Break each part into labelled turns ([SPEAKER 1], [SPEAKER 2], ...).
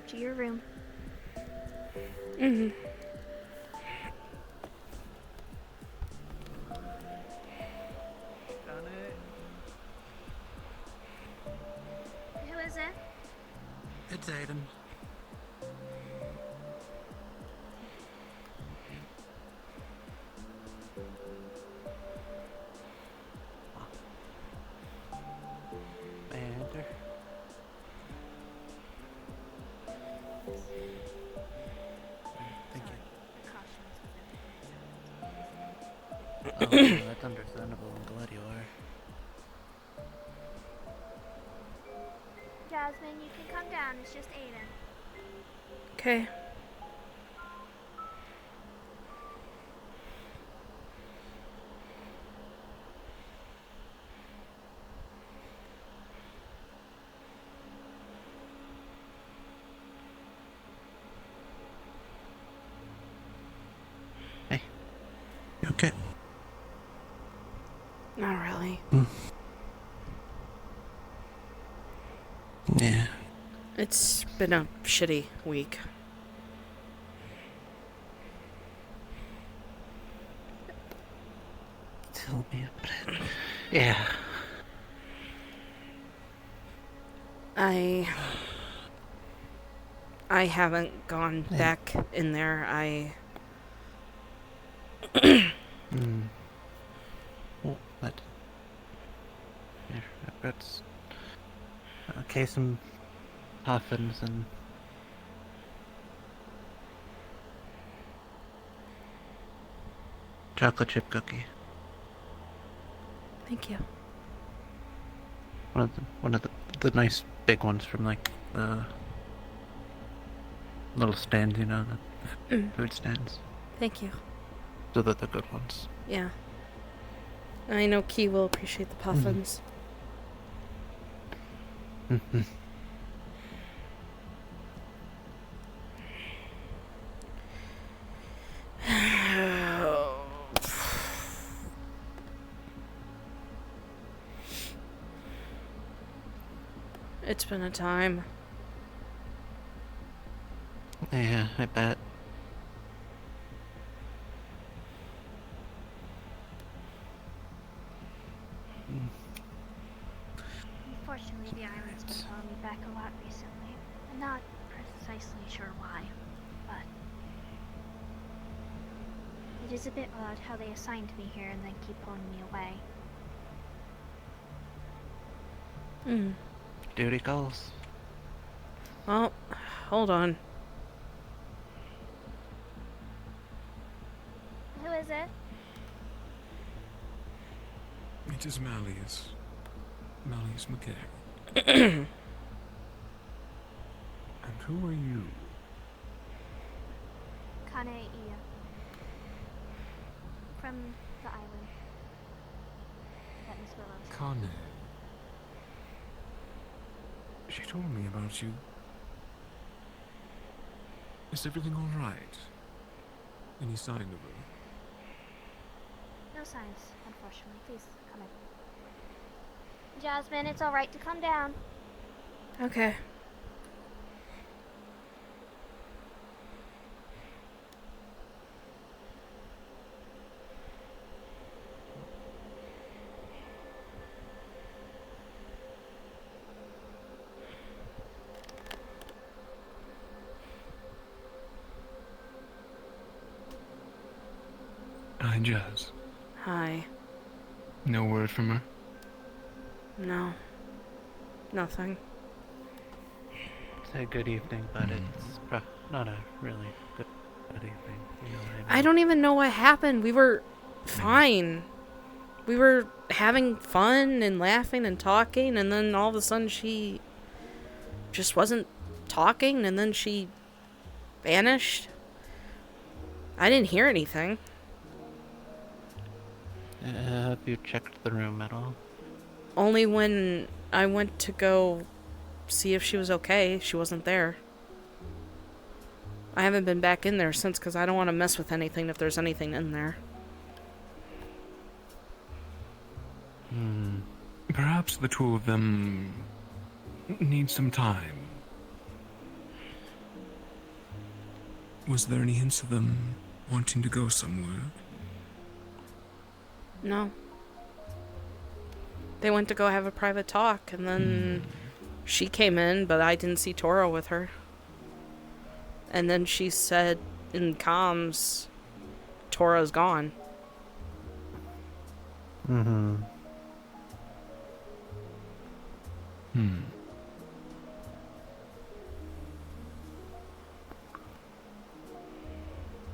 [SPEAKER 1] to your room.
[SPEAKER 2] Mm-hmm.
[SPEAKER 3] Done it.
[SPEAKER 1] Who is it?
[SPEAKER 3] It's Aiden. May I enter? Thank you. Oh, no, that's understandable. I'm glad you are.
[SPEAKER 1] Jasmine, you can come down. It's just Aiden.
[SPEAKER 2] Okay.
[SPEAKER 3] Hey. You okay?
[SPEAKER 2] Not really.
[SPEAKER 3] Yeah.
[SPEAKER 2] It's been a shitty week.
[SPEAKER 3] Tell me about it. Yeah.
[SPEAKER 2] I haven't gone back in there.
[SPEAKER 3] Well, but... Here, I've got okay, some puffins and... chocolate chip cookie.
[SPEAKER 2] Thank you.
[SPEAKER 3] One of the nice big ones from like the little stands, you know, the food stands.
[SPEAKER 2] Thank you.
[SPEAKER 3] So that the good ones.
[SPEAKER 2] Yeah. I know Key will appreciate the puffins.
[SPEAKER 3] Mm-hmm.
[SPEAKER 2] It's been a time.
[SPEAKER 3] Yeah, I bet.
[SPEAKER 1] Unfortunately, the island's been calling me back a lot recently. I'm not precisely sure why, but it is a bit odd how they assigned me here and then keep pulling me away.
[SPEAKER 3] Duty calls.
[SPEAKER 2] Well, hold on.
[SPEAKER 1] Who is it?
[SPEAKER 4] It is Malleus. Malleus McKay. And who are you?
[SPEAKER 1] Kane Iya. From the island. That Miss Willow's.
[SPEAKER 4] Kane. She told me about you. Is everything all right? Any sign of her?
[SPEAKER 1] No signs, unfortunately. Please, come in. Jasmine, it's alright to come down.
[SPEAKER 2] Okay.
[SPEAKER 4] Hi, Jazz.
[SPEAKER 2] Hi.
[SPEAKER 4] No word from her?
[SPEAKER 2] No. Nothing.
[SPEAKER 3] Say good evening, but it's not a really good evening. You know what I mean?
[SPEAKER 2] I don't even know what happened. We were fine. We were having fun and laughing and talking, and then all of a sudden she just wasn't talking, and then she vanished. I didn't hear anything.
[SPEAKER 3] Have you checked the room at all?
[SPEAKER 2] Only when I went to go see if she was okay, she wasn't there. I haven't been back in there since because I don't want to mess with anything if there's anything in there.
[SPEAKER 4] Perhaps the two of them need some time. Was there any hints of them wanting to go somewhere?
[SPEAKER 2] No. They went to go have a private talk, and then she came in, but I didn't see Toro with her. And then she said in comms, Toro's gone.
[SPEAKER 3] Mm-hmm.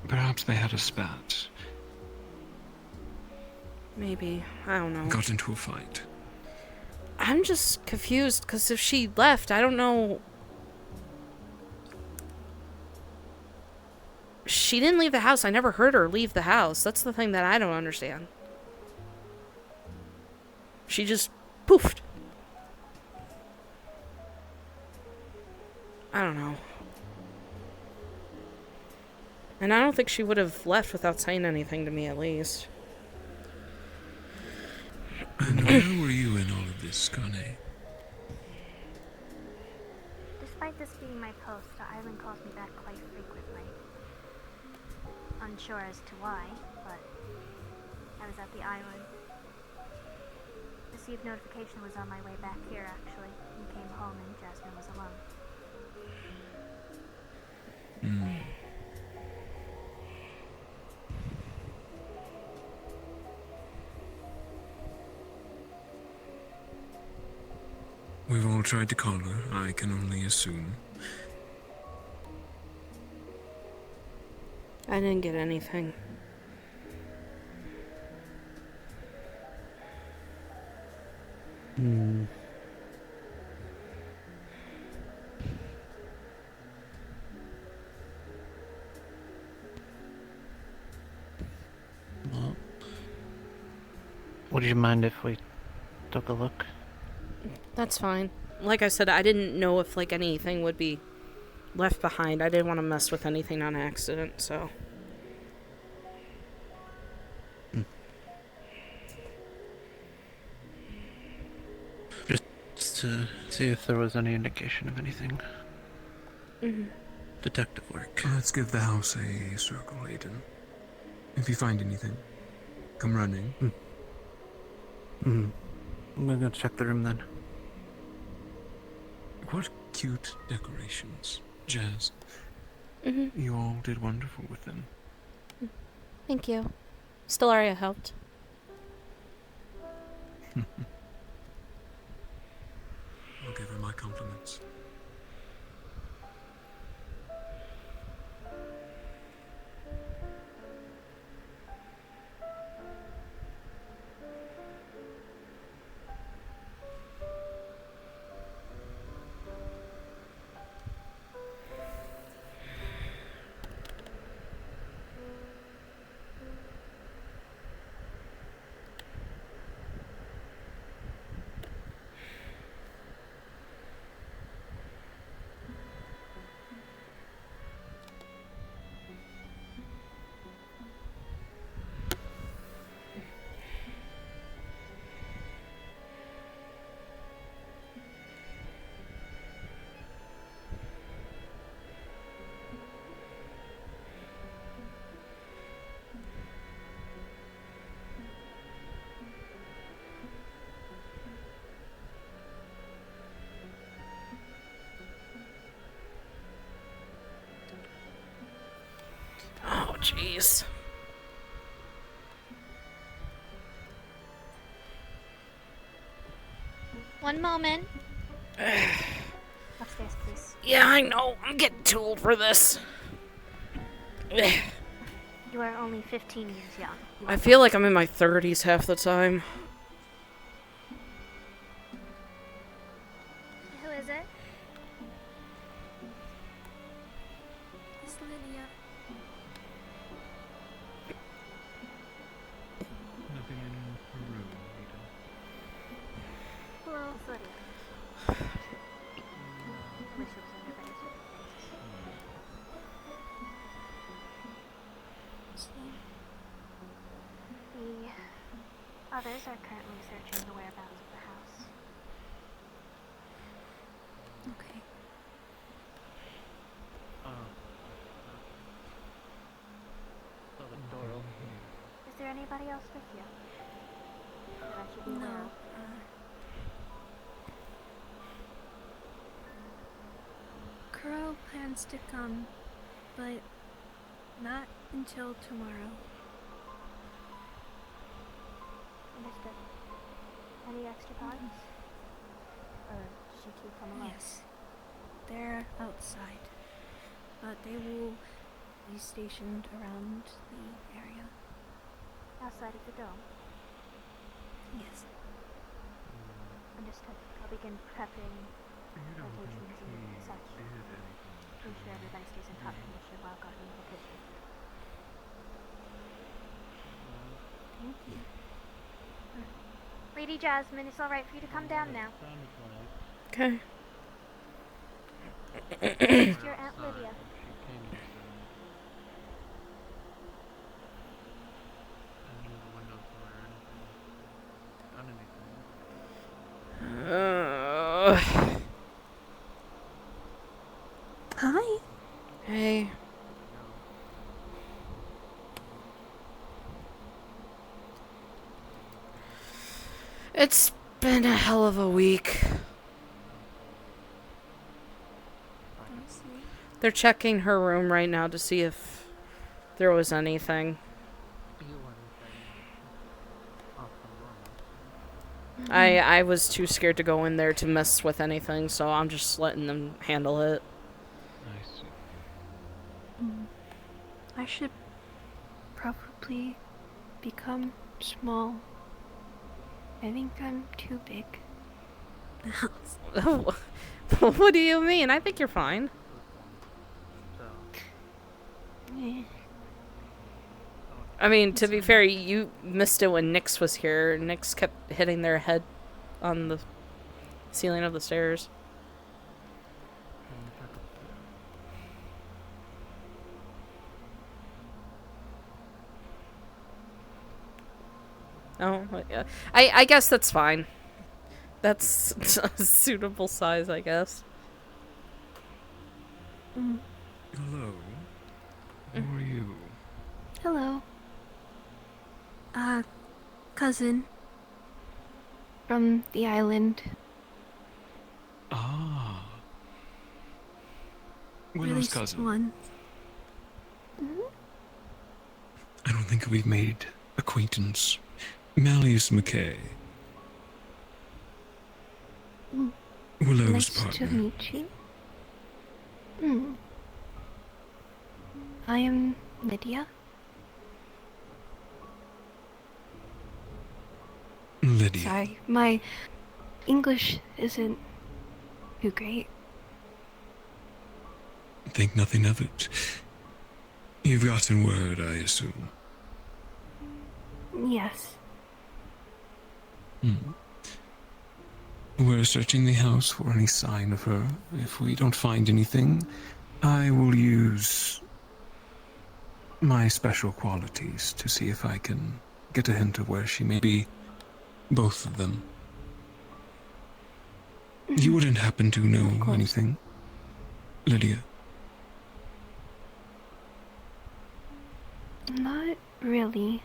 [SPEAKER 4] Perhaps they had a spat.
[SPEAKER 2] Maybe. I don't know.
[SPEAKER 4] Got into a fight.
[SPEAKER 2] I'm just confused, because if she left, I don't know. She didn't leave the house. I never heard her leave the house. That's the thing that I don't understand. She just poofed. I don't know. And I don't think she would have left without saying anything to me, at least.
[SPEAKER 4] And where were you in all of this, Kane?
[SPEAKER 1] Despite this being my post, the island calls me back quite frequently. Unsure as to why, but I was at the island. Received notification was on my way back here, actually, and came home and Jasmine was alone.
[SPEAKER 4] We've all tried to call her, I can only assume.
[SPEAKER 2] I didn't get anything.
[SPEAKER 3] Well, would you mind if we took a look?
[SPEAKER 2] That's fine. Like I said, I didn't know if, like, anything would be left behind. I didn't want to mess with anything on accident, so...
[SPEAKER 3] Just to see if there was any indication of anything. Detective work.
[SPEAKER 4] Let's give the house a circle, Aiden. If you find anything, come running.
[SPEAKER 3] I'm gonna go check the room then.
[SPEAKER 4] What cute decorations, Jazz. You all did wonderful with them.
[SPEAKER 2] Thank you. Stellaria helped.
[SPEAKER 4] I'll give her my compliments.
[SPEAKER 2] Oh, jeez.
[SPEAKER 1] One moment. Upstairs, please.
[SPEAKER 2] Yeah, I know. I'm getting too old for this.
[SPEAKER 1] You are only 15 years young.
[SPEAKER 2] I feel like I'm in my 30s half the time.
[SPEAKER 1] Who is it? It's Lydia.
[SPEAKER 4] Nothing in her room, Aiden.
[SPEAKER 1] Hello, it's Lydia. I wish it was in your face. The others are currently searching the whereabouts of the house.
[SPEAKER 5] Okay.
[SPEAKER 1] anybody else with you that I should be aware
[SPEAKER 5] No.
[SPEAKER 1] of?
[SPEAKER 5] Kuro plans to come, but not until tomorrow.
[SPEAKER 1] Understood. Any extra guards? Or does she too come alone?
[SPEAKER 5] Yes. They're outside, but they will be stationed around the area.
[SPEAKER 1] Outside of the dome?
[SPEAKER 5] Yes.
[SPEAKER 1] Understood. I'll begin prepping presentations and such. Make sure everybody stays in top condition while guarding the location.
[SPEAKER 5] Thank you.
[SPEAKER 1] Lady Jasmine, it's alright for you to come down now.
[SPEAKER 2] Okay.
[SPEAKER 1] It's your Aunt Lydia.
[SPEAKER 5] Hi.
[SPEAKER 2] Hey. It's been a hell of a week. They're checking her room right now to see if there was anything. I was too scared to go in there to mess with anything, so I'm just letting them handle it.
[SPEAKER 3] I see.
[SPEAKER 5] I should probably become small. I think I'm too big.
[SPEAKER 2] What do you mean? I think you're fine.
[SPEAKER 5] Eh.
[SPEAKER 2] I mean, to be fair, you missed it when Nyx was here. Nyx kept hitting their head on the ceiling of the stairs. Oh, yeah. I guess that's fine. That's a suitable size, I guess.
[SPEAKER 4] Hello. Who are you?
[SPEAKER 5] Hello. Cousin. From the island.
[SPEAKER 4] Ah.
[SPEAKER 5] Really
[SPEAKER 4] Willow's cousin.
[SPEAKER 5] one.
[SPEAKER 4] I don't think we've made acquaintance. Malleus McKay. Willow's
[SPEAKER 5] Nice
[SPEAKER 4] partner.
[SPEAKER 5] to meet you. I am Lydia.
[SPEAKER 4] Lydia.
[SPEAKER 5] Sorry, my English isn't too great.
[SPEAKER 4] Think nothing of it. You've gotten word, I assume.
[SPEAKER 5] Yes.
[SPEAKER 4] We're searching the house for any sign of her. If we don't find anything, I will use my special qualities to see if I can get a hint of where she may be. Both of them. You wouldn't happen to know anything, Lydia?
[SPEAKER 5] Not really.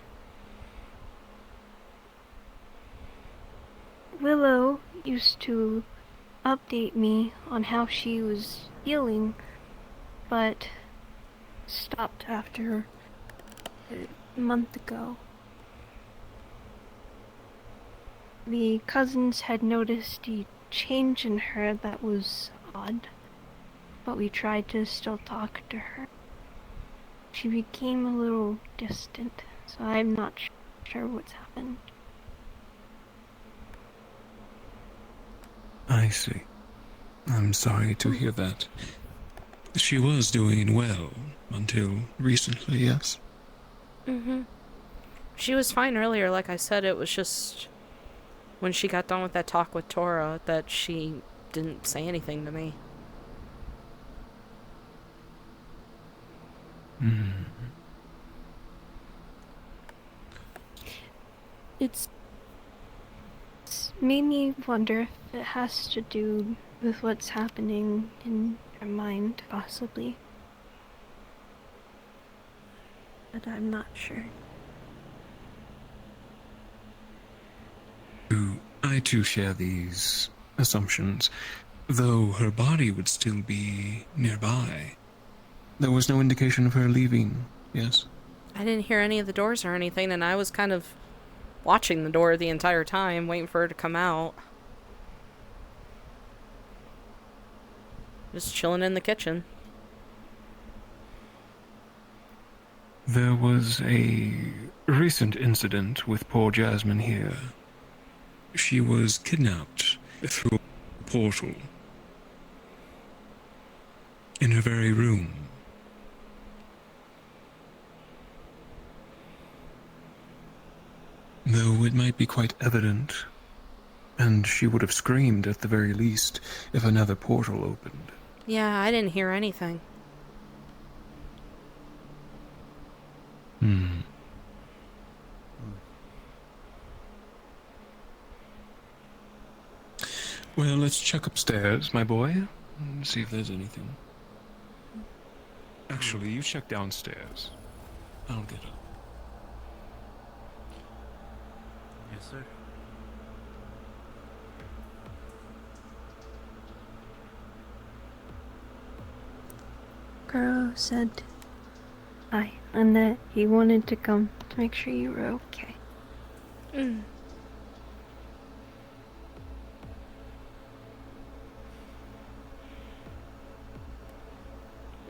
[SPEAKER 5] Willow used to update me on how she was feeling, but stopped after a month ago. The cousins had noticed a change in her that was odd, but we tried to still talk to her. She became a little distant, so I'm not sure what's happened.
[SPEAKER 4] I see. I'm sorry to hear that. She was doing well until recently, yes?
[SPEAKER 2] She was fine earlier, like I said. It was just when she got done with that talk with Tora that she didn't say anything to me.
[SPEAKER 5] It's made me wonder if it has to do with what's happening in her mind, possibly. But I'm not sure.
[SPEAKER 4] too share these assumptions, though her body would still be nearby. There was no indication of her leaving, yes?
[SPEAKER 2] I didn't hear any of the doors or anything, and I was kind of watching the door the entire time, waiting for her to come out. Just chilling in the kitchen.
[SPEAKER 4] There was a recent incident with poor Jasmine here. She was kidnapped through a portal. In her very room. Though it might be quite evident, and she would have screamed at the very least if another portal opened.
[SPEAKER 2] Yeah, I didn't hear anything.
[SPEAKER 4] Well, let's check upstairs, my boy, and see if there's anything. Actually, you check downstairs. I'll get up.
[SPEAKER 3] Yes, sir.
[SPEAKER 5] Kuro said hi, and that he wanted to come to make sure you were okay.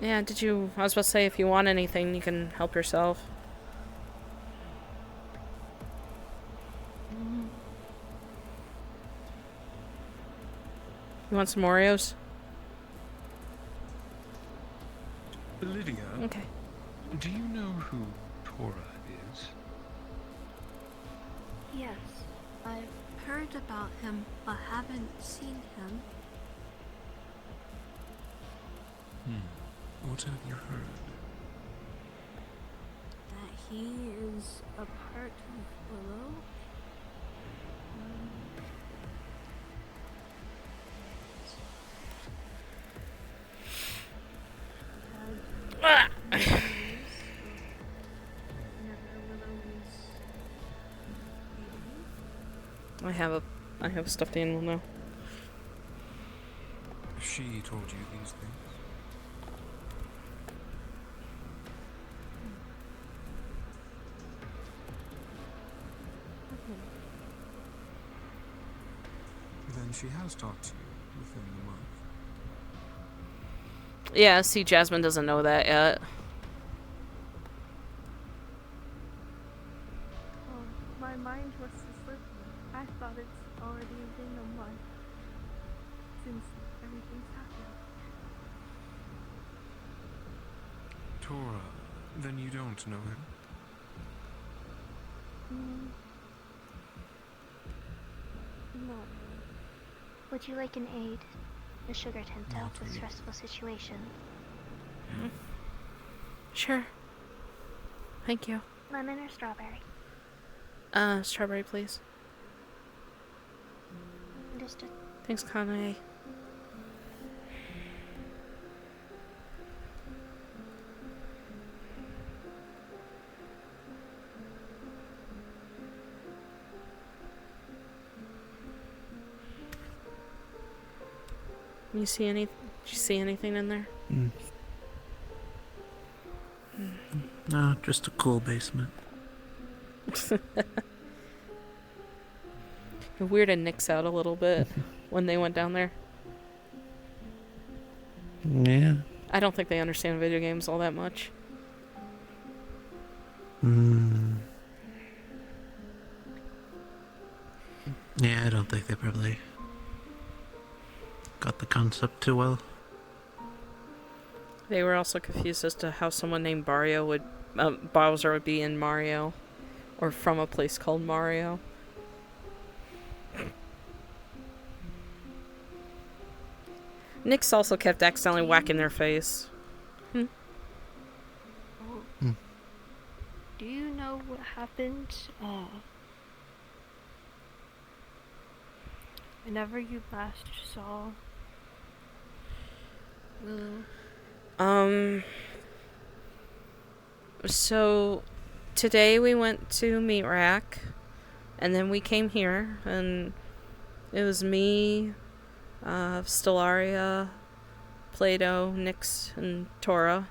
[SPEAKER 2] Yeah, I was about to say, if you want anything, you can help yourself. You want some Oreos?
[SPEAKER 4] Lydia,
[SPEAKER 2] Okay.
[SPEAKER 4] do you know who Tora is?
[SPEAKER 1] Yes, I've heard about him, but haven't seen him.
[SPEAKER 4] What have you heard?
[SPEAKER 1] That he is a part of Willow.
[SPEAKER 2] I have a stuffed animal now.
[SPEAKER 4] She told you these things? Then she has talked to you within the month.
[SPEAKER 2] Yeah, see, Jasmine doesn't know that yet.
[SPEAKER 1] Oh, my mind was asleep. I thought it's already been a month since everything's happened.
[SPEAKER 4] Tora, then you don't know him?
[SPEAKER 1] No.
[SPEAKER 6] Would you like an aid? A sugar tint to help with stressful situation.
[SPEAKER 2] Sure. Thank you.
[SPEAKER 6] Lemon or strawberry?
[SPEAKER 2] Strawberry, please.
[SPEAKER 6] Understood.
[SPEAKER 2] Thanks, Kanae. Did you see anything in there?
[SPEAKER 3] No, just a cool basement.
[SPEAKER 2] It weirded Nyx out a little bit when they went down there.
[SPEAKER 3] Yeah.
[SPEAKER 2] I don't think they understand video games all that much.
[SPEAKER 3] Yeah, I don't think they probably got the concept too well.
[SPEAKER 2] They were also confused as to how someone named Bowser would be in Mario, or from a place called Mario. Nyx also kept accidentally whacking their face.
[SPEAKER 5] Oh. Do you know what happened? Whenever you last saw Willow?
[SPEAKER 2] So today we went to Meat Rack, and then we came here, and It was me, Stellaria, Plato, Nyx, and Tora.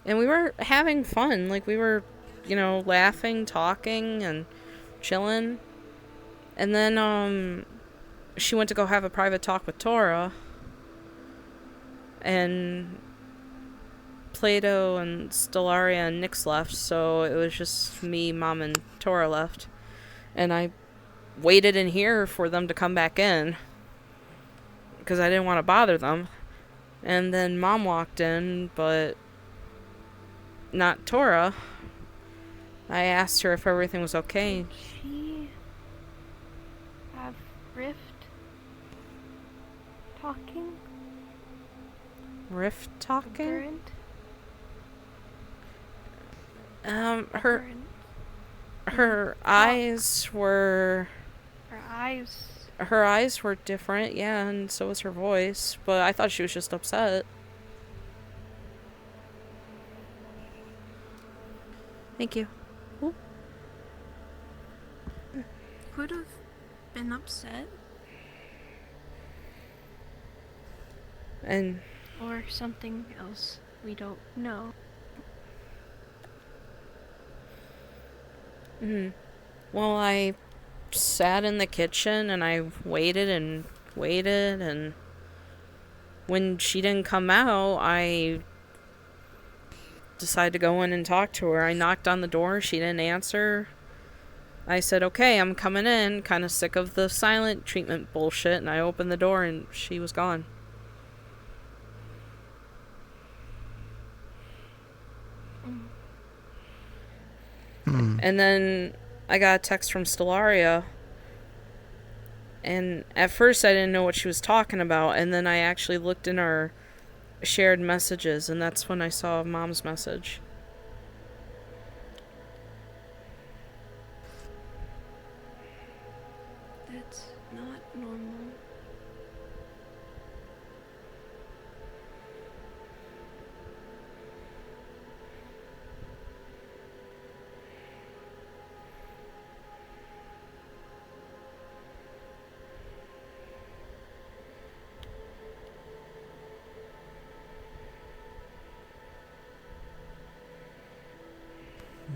[SPEAKER 2] And we were having fun. Like, we were, laughing, talking, and chilling. And then, she went to go have a private talk with Tora. And Plato and Stellaria and Nyx left, so it was just me, Mom, and Tora left. And I waited in here for them to come back in, because I didn't want to bother them. And then Mom walked in, but not Tora. I asked her if everything was okay.
[SPEAKER 5] Did she have Rift talking?
[SPEAKER 2] Rift talking?
[SPEAKER 5] Current?
[SPEAKER 2] Her eyes were... Her eyes were different, yeah, and so was her voice. But I thought she was just upset. Thank you. Ooh.
[SPEAKER 5] Could have been upset.
[SPEAKER 2] And...
[SPEAKER 5] Or something else we don't know.
[SPEAKER 2] Well, I sat in the kitchen and I waited, and when she didn't come out, I decided to go in and talk to her. I knocked on the door, she didn't answer. I said, okay, I'm coming in, kind of sick of the silent treatment bullshit, and I opened the door and she was gone. And then I got a text from Stellaria, and at first I didn't know what she was talking about, and then I actually looked in our shared messages, and that's when I saw Mom's message.
[SPEAKER 5] That's not normal.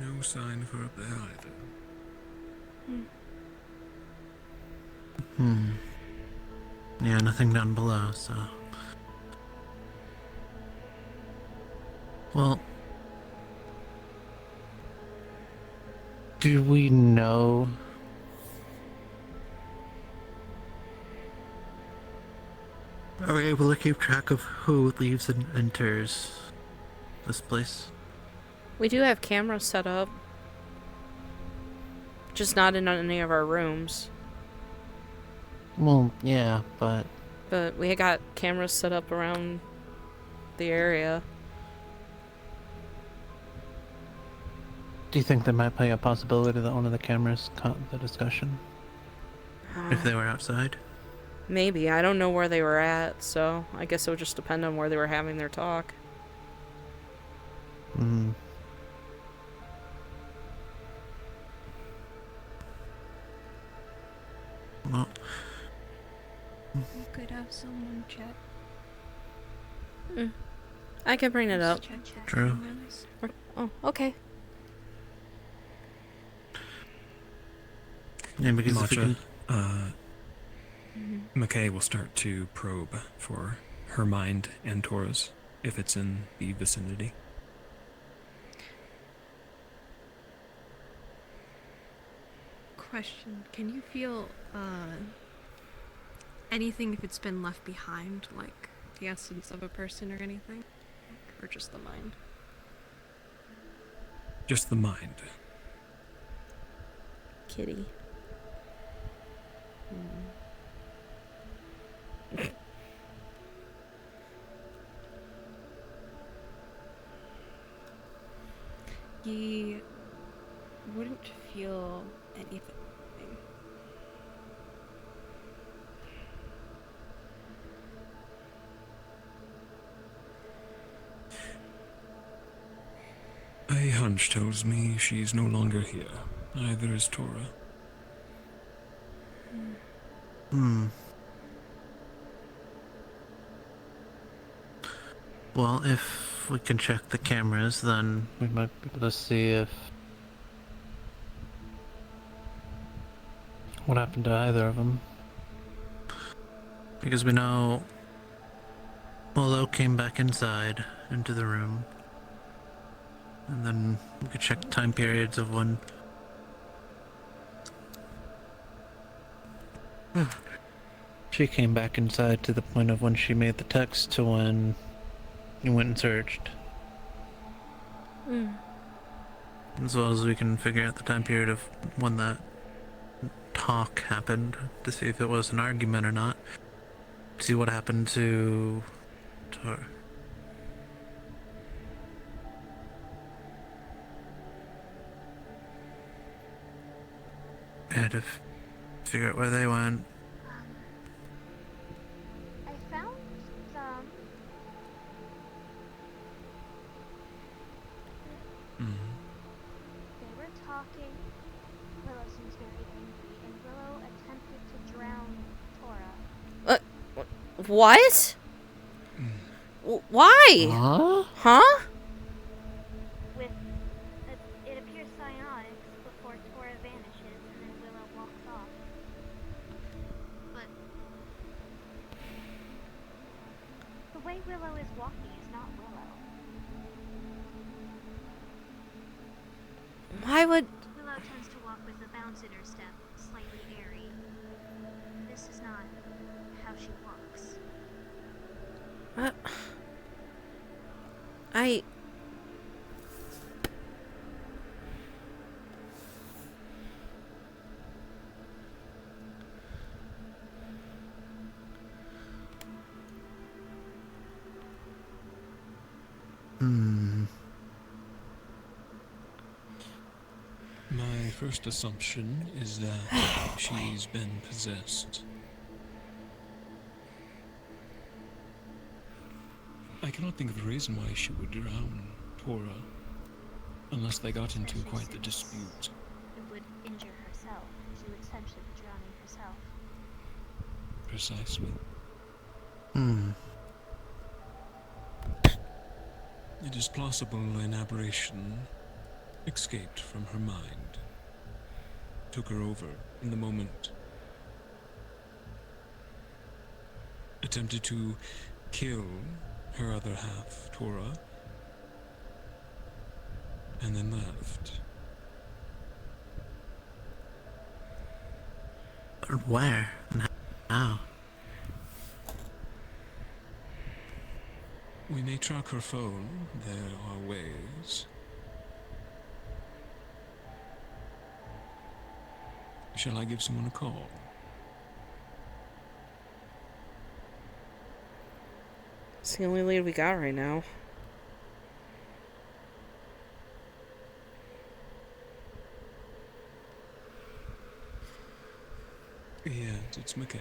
[SPEAKER 4] No sign of her up there either.
[SPEAKER 3] Yeah, nothing down below, so... Well... Do we know... Are we able to keep track of who leaves and enters this place?
[SPEAKER 2] We do have cameras set up, just not in any of our rooms.
[SPEAKER 3] Well, yeah, but...
[SPEAKER 2] But we got cameras set up around the area.
[SPEAKER 3] Do you think there might be a possibility that one of the cameras caught the discussion? If they were outside?
[SPEAKER 2] Maybe. I don't know where they were at, so I guess it would just depend on where they were having their talk.
[SPEAKER 3] Well...
[SPEAKER 5] We could have someone check.
[SPEAKER 2] I can bring it up.
[SPEAKER 3] True.
[SPEAKER 2] Oh, okay.
[SPEAKER 3] Yeah, because if we
[SPEAKER 4] Matcha,
[SPEAKER 3] can...
[SPEAKER 4] McKay will start to probe for her mind and Tora's, if it's in the vicinity.
[SPEAKER 7] Question, can you feel anything if it's been left behind, like the essence of a person or anything? Or just the mind?
[SPEAKER 4] Just the mind.
[SPEAKER 2] Kitty.
[SPEAKER 7] He wouldn't feel anything.
[SPEAKER 4] A hunch tells me she's no longer here. Neither is Tora.
[SPEAKER 3] Well, if we can check the cameras, then we might be able to see if what happened to either of them. Because we know Willow came back inside into the room, and then we could check time periods of when she came back inside to the point of when she made the text to when you went and searched. As well as we can figure out the time period of when that talk happened to see if it was an argument or not. See what happened to her. We had to figure out where they went.
[SPEAKER 6] I found some. They were talking. Willow seems very angry, and Willow attempted to drown Tora.
[SPEAKER 2] What? Why? Huh?
[SPEAKER 6] With, it appears psionics before Tora vanishes, and then Willow walks off. But the way Willow is walking is not Willow.
[SPEAKER 2] Why would...
[SPEAKER 6] Willow tends to walk with a bounce in her step, slightly airy. This is not how she walks.
[SPEAKER 2] I...
[SPEAKER 4] My first assumption is that she's been possessed. I cannot think of a reason why she would drown Tora, unless they got into quite the dispute.
[SPEAKER 6] It would injure herself. She would essentially be drowning herself.
[SPEAKER 4] Precisely. It is plausible an aberration escaped from her mind, took her over in the moment, attempted to kill her other half, Tora, and then left.
[SPEAKER 3] But where and how?
[SPEAKER 4] We may track her phone. There are ways. Shall I give someone a call?
[SPEAKER 2] It's the only lead we got right now.
[SPEAKER 4] Yes, it's McKay.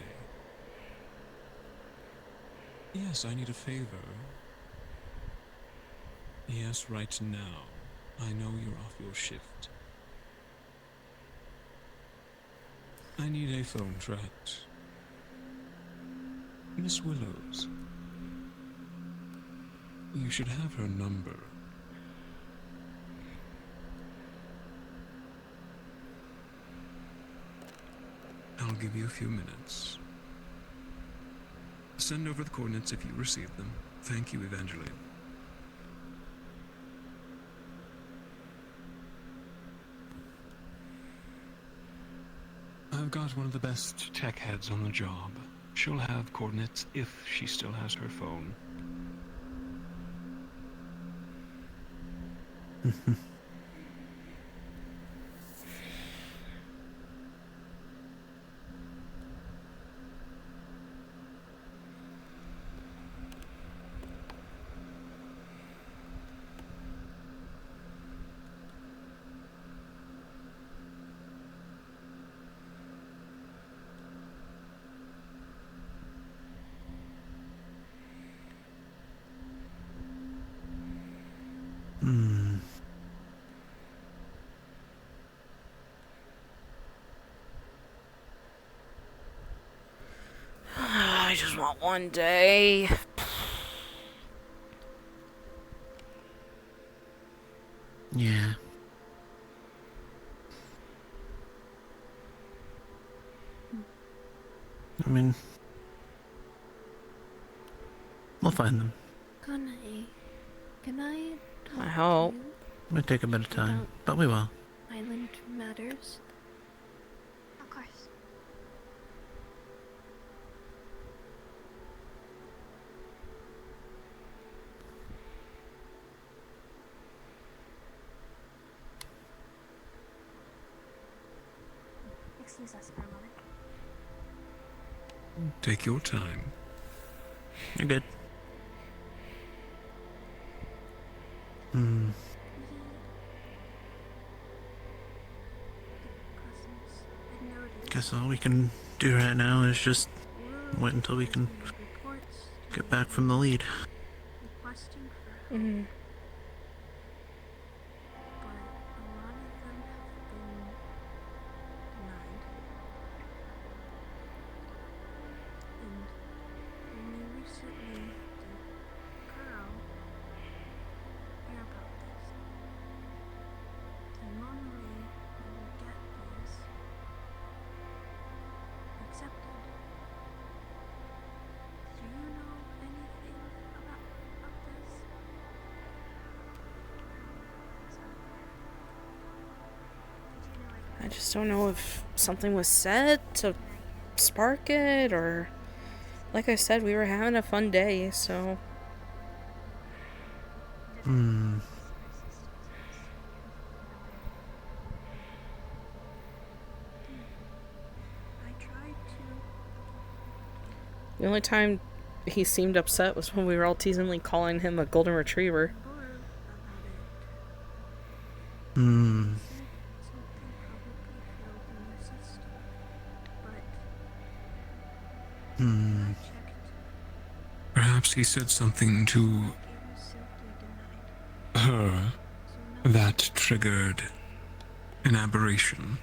[SPEAKER 4] Yes, I need a favor. Yes, right now. I know you're off your shift. I need a phone tracked. Miss Willows. You should have her number. I'll give you a few minutes. Send over the coordinates if you receive them. Thank you, Evangeline. I've got one of the best tech heads on the job. She'll have coordinates if she still has her phone.
[SPEAKER 2] not one day.
[SPEAKER 3] Yeah. I mean, we'll find them.
[SPEAKER 5] Can I
[SPEAKER 2] I hope.
[SPEAKER 3] It might take a bit of time, but we will.
[SPEAKER 5] Island matters?
[SPEAKER 6] Of course.
[SPEAKER 1] Excuse us for a moment.
[SPEAKER 4] Take your time.
[SPEAKER 3] You're good. Guess all we can do right now is just wait until we can get back from the lead.
[SPEAKER 6] Requesting for
[SPEAKER 2] Mm.
[SPEAKER 6] but a lot of them have been denied. And only recently did Girl hear about this. And normally we would get these accepted. Do you know anything about this?
[SPEAKER 2] I just don't know if something was said to spark it, or like I said, we were having a fun day, so
[SPEAKER 6] I tried to
[SPEAKER 2] the only time he seemed upset was when we were all teasingly calling him a golden retriever.
[SPEAKER 6] blur about it.
[SPEAKER 3] Hmm.
[SPEAKER 6] Said something probably failed in the system. But I checked.
[SPEAKER 4] Perhaps he said something to
[SPEAKER 6] It was simply denied.
[SPEAKER 4] her
[SPEAKER 6] So now
[SPEAKER 4] that triggered an aberration,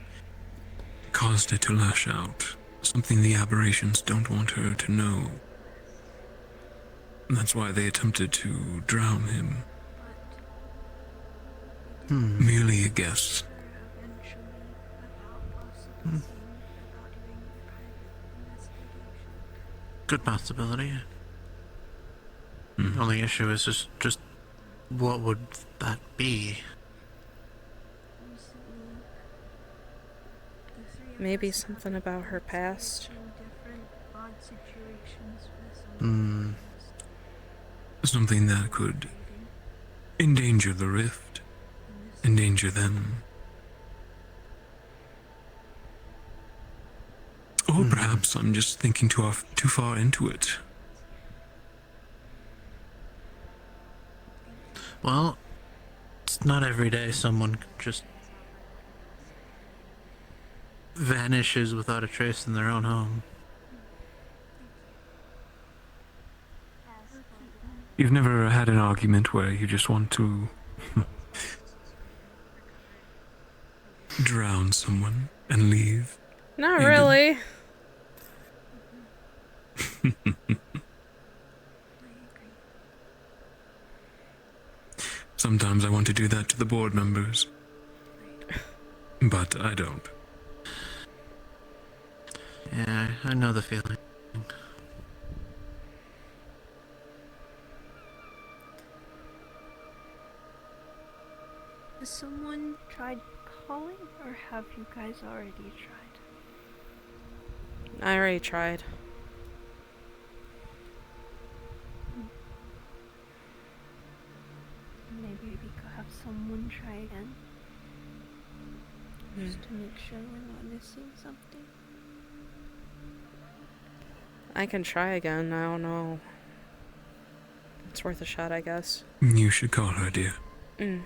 [SPEAKER 4] caused it to lash out. Something the aberrations don't want her to know. That's why they attempted to drown him. Merely a guess.
[SPEAKER 6] eventually without possibly seeing about doing private investigation.
[SPEAKER 3] Good possibility. The only issue is just what would that be?
[SPEAKER 6] Recently, the three of
[SPEAKER 2] Maybe
[SPEAKER 6] us have
[SPEAKER 2] something about her past.
[SPEAKER 6] in different odd situations with some
[SPEAKER 4] Something that could endanger the rift, endanger them. Or perhaps I'm just thinking too far into it.
[SPEAKER 3] Well, it's not every day someone just vanishes without a trace in their own home.
[SPEAKER 4] You've never had an argument where you just want to drown someone and leave?
[SPEAKER 2] Not
[SPEAKER 4] Maybe.
[SPEAKER 2] really.
[SPEAKER 4] Sometimes I want to do that to the board members. But I don't.
[SPEAKER 3] Yeah, I know the feeling.
[SPEAKER 5] Has someone tried calling, or have you guys already tried?
[SPEAKER 2] I already tried.
[SPEAKER 5] Maybe we could have someone try again. Just to make sure we're not missing something.
[SPEAKER 2] I can try again, I don't know. It's worth a shot, I guess.
[SPEAKER 4] You should call her, dear.
[SPEAKER 2] If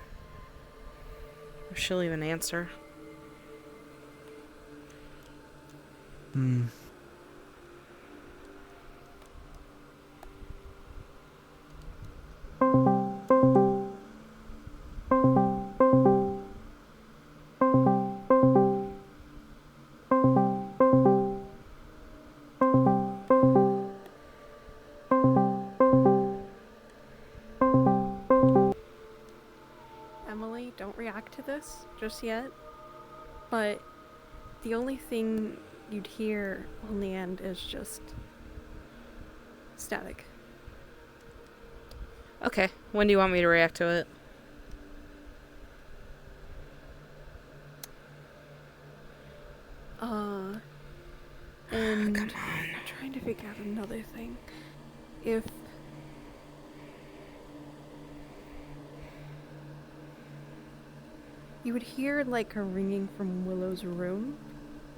[SPEAKER 2] she'll even answer.
[SPEAKER 7] to this just yet, but the only thing you'd hear on the end is just static.
[SPEAKER 2] Okay, when do you want me to react to it?
[SPEAKER 7] And
[SPEAKER 2] Come on.
[SPEAKER 7] I'm trying to figure out another thing. If you would hear like a ringing from Willow's room,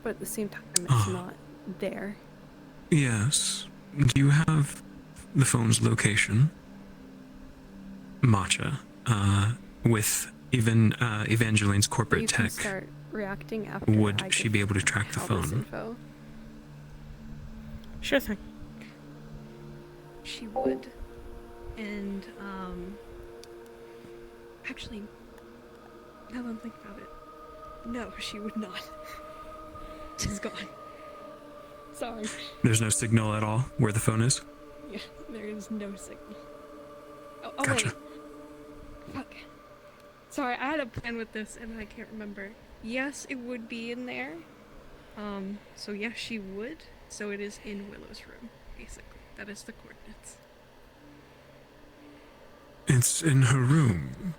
[SPEAKER 7] but at the same time it's not there.
[SPEAKER 4] Yes. Do you have the phone's location? Matcha. With even Evangeline's corporate
[SPEAKER 7] You
[SPEAKER 4] tech,
[SPEAKER 7] can start reacting after
[SPEAKER 4] would
[SPEAKER 7] I
[SPEAKER 4] she
[SPEAKER 7] give
[SPEAKER 4] be able to track the
[SPEAKER 7] Cal this
[SPEAKER 4] phone?
[SPEAKER 7] info.
[SPEAKER 2] Sure thing.
[SPEAKER 7] She would. And, actually, now that I'm thinking about it, no, she would not. She's gone. Sorry.
[SPEAKER 4] There's no signal at all where the phone is?
[SPEAKER 7] Yeah, there is no signal. Oh
[SPEAKER 4] Gotcha.
[SPEAKER 7] wait. Fuck. Sorry, I had a plan with this and I can't remember. Yes, it would be in there. So yes, she would. So it is in Willow's room, basically. That is the coordinates.
[SPEAKER 4] It's in her room.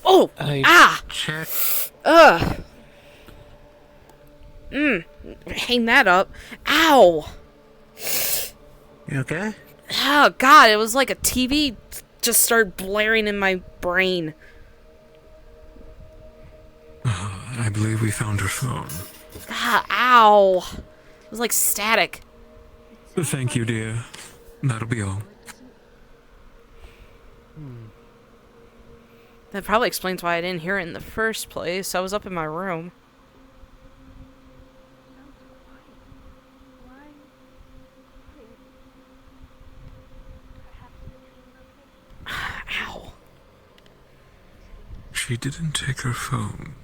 [SPEAKER 2] Oh! Ah!
[SPEAKER 3] Check.
[SPEAKER 2] Ugh! Hang that up. Ow!
[SPEAKER 3] You okay?
[SPEAKER 2] Oh, God, it was like a TV just started blaring in my brain.
[SPEAKER 4] I believe we found her phone.
[SPEAKER 2] Ah, ow! It was like static.
[SPEAKER 4] Thank you, dear. That'll be all.
[SPEAKER 2] That probably explains why I didn't hear it in the first place. I was up in my room. Ow.
[SPEAKER 4] She didn't take her phone.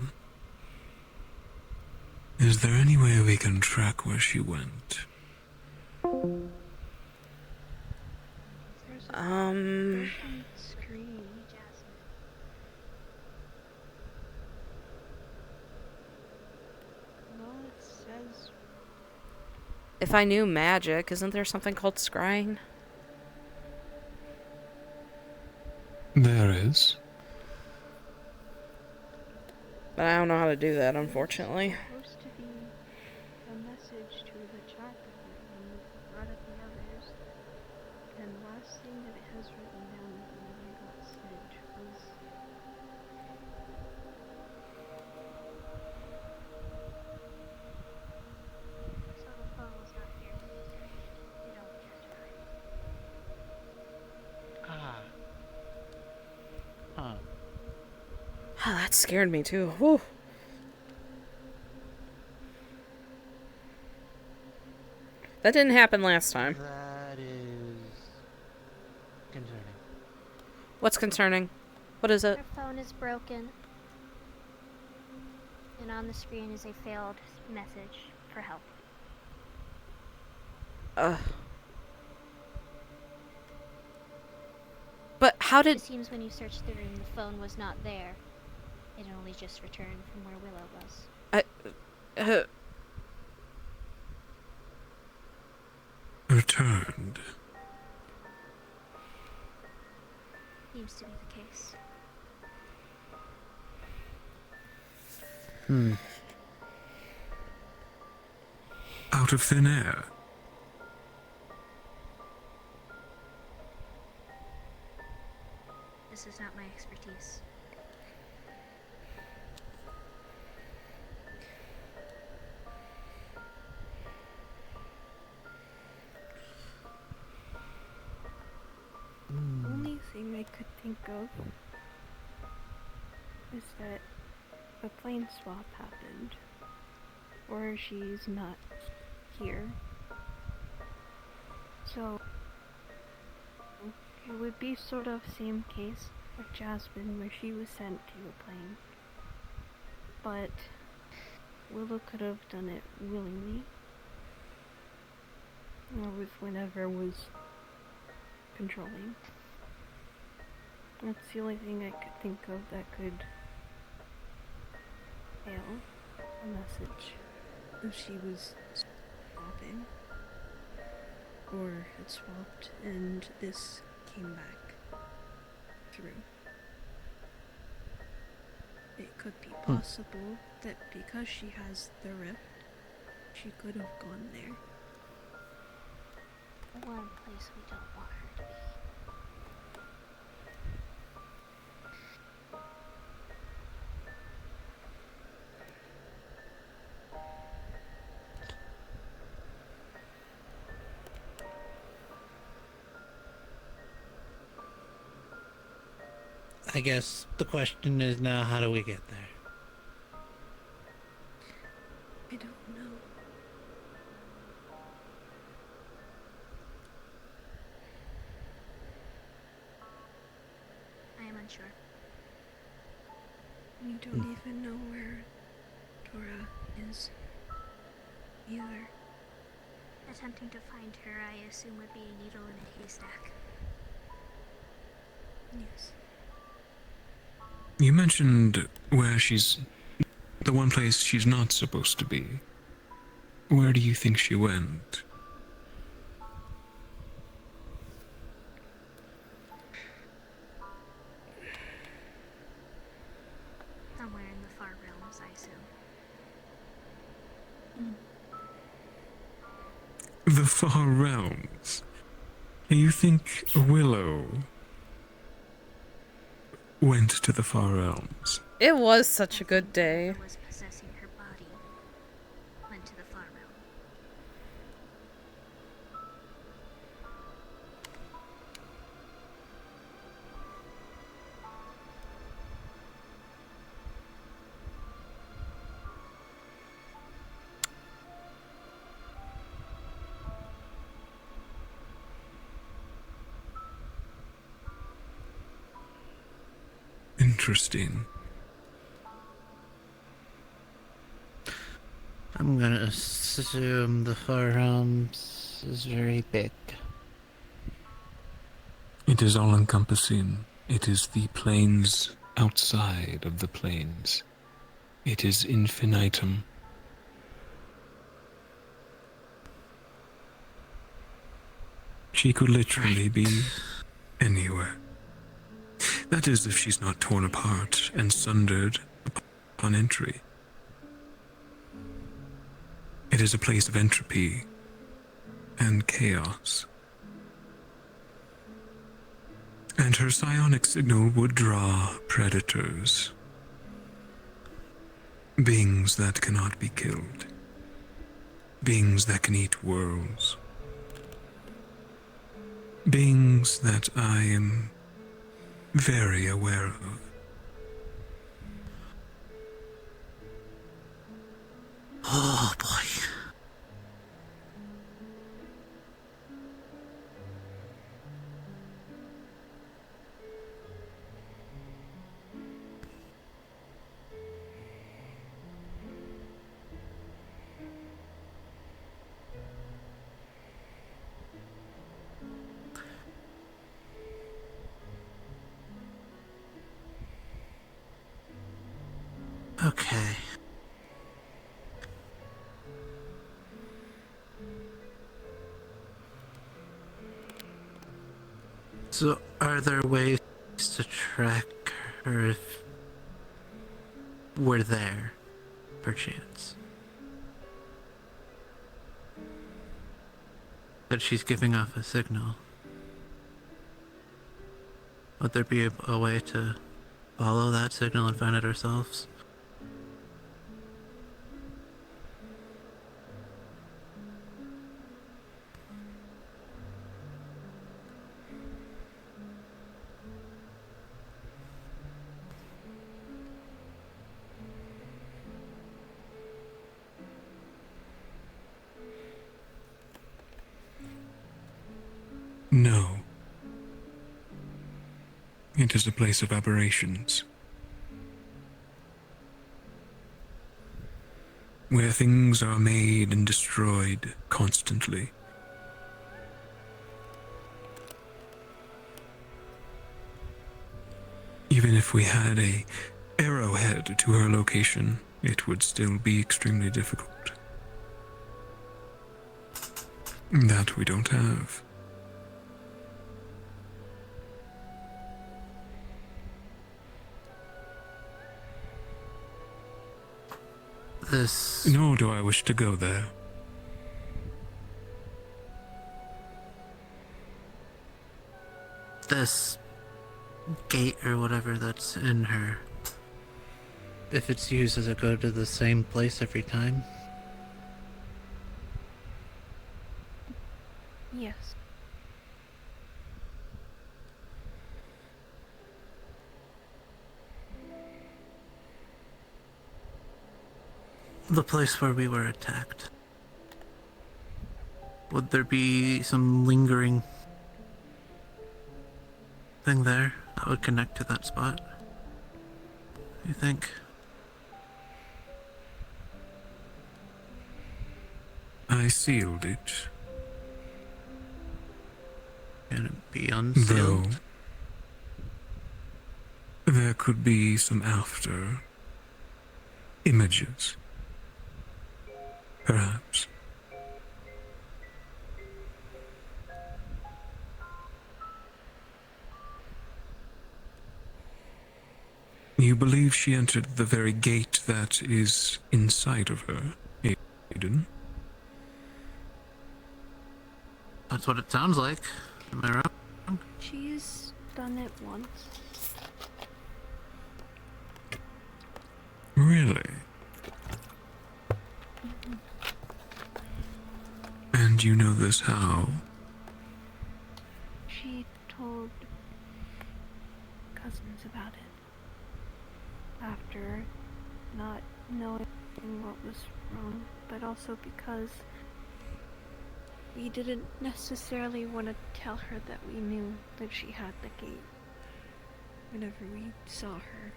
[SPEAKER 4] Is there any way we can track where she went?
[SPEAKER 5] Screen. Well, it says
[SPEAKER 2] If I knew magic, isn't there something called scrying?
[SPEAKER 4] There is.
[SPEAKER 2] But I don't know how to do that, unfortunately.
[SPEAKER 5] supposed to be a message to the chat that when you brought up the others. And the last thing that it has written down that I got sent was
[SPEAKER 6] So the phone was not here. You don't care to hide.
[SPEAKER 3] Huh.
[SPEAKER 2] Oh, that scared me too. Whew. That didn't happen last time.
[SPEAKER 3] That is concerning.
[SPEAKER 2] What's concerning? What is it?
[SPEAKER 6] Her phone is broken. And on the screen is a failed message for help.
[SPEAKER 2] But how
[SPEAKER 6] It
[SPEAKER 2] did...
[SPEAKER 6] seems when you searched the room, the phone was not there. It only just returned from where Willow was.
[SPEAKER 4] Returned.
[SPEAKER 6] Seems to be the case.
[SPEAKER 4] Out of thin air.
[SPEAKER 6] This is not my expertise.
[SPEAKER 5] only thing I could think of is that a plane swap happened, or she's not here. So it would be sort of same case with Jasmine, where she was sent to a plane, but Willow could have done it willingly, or with whenever was controlling. That's the only thing I could think of that could a message.
[SPEAKER 7] if she was swapping or had swapped and this came back through. It could be possible that because she has the rift, she could have gone there.
[SPEAKER 6] One place we don't want her to be.
[SPEAKER 3] I guess the question is now, how do we get there?
[SPEAKER 7] I don't know.
[SPEAKER 6] I am unsure.
[SPEAKER 7] We don't even know where Dora is either.
[SPEAKER 6] Attempting to find her, I assume, would be a needle in a haystack.
[SPEAKER 7] Yes.
[SPEAKER 4] You mentioned where she's... the one place she's not supposed to be. Where do you think she went?
[SPEAKER 6] Somewhere in the far realms, I assume.
[SPEAKER 4] The far realms? You think Willow went to the far realms?
[SPEAKER 2] It was such a good day.
[SPEAKER 6] Whoever was possessing her body went to the far realm.
[SPEAKER 4] Interesting.
[SPEAKER 3] I'm gonna assume the Far Realms is very big.
[SPEAKER 4] It is all-encompassing. It is the planes outside of the planes. It is infinitum. She could literally be anywhere. That is, if she's not torn apart and sundered upon entry. It is a place of entropy and chaos. And her psionic signal would draw predators. Beings that cannot be killed. Beings that can eat worlds. Beings that I am very aware of.
[SPEAKER 3] Oh boy. Okay. So, are there ways to track her if we're there, perchance? That she's giving off a signal. Would there be a way to follow that signal and find it ourselves?
[SPEAKER 4] No. It is a place of aberrations. Where things are made and destroyed constantly. Even if we had a arrowhead to her location, it would still be extremely difficult. That we don't have.
[SPEAKER 3] This
[SPEAKER 4] Nor do I wish to go there.
[SPEAKER 3] this gate or whatever that's in her, if it's used, does it go to the same place every time?
[SPEAKER 5] Yes.
[SPEAKER 3] The place where we were attacked. Would there be some lingering thing there that would connect to that spot? You think?
[SPEAKER 4] I sealed it.
[SPEAKER 3] Can it be
[SPEAKER 4] Though
[SPEAKER 3] unsealed?
[SPEAKER 4] there could be some after images. Perhaps. You believe she entered the very gate that is inside of her, Aiden?
[SPEAKER 3] That's what it sounds like. Am I wrong?
[SPEAKER 5] She's done it once.
[SPEAKER 4] Really? And you know this how?
[SPEAKER 5] She told cousins about it. After not knowing what was wrong, but also because we didn't necessarily want to tell her that we knew that she had the gate whenever we saw her.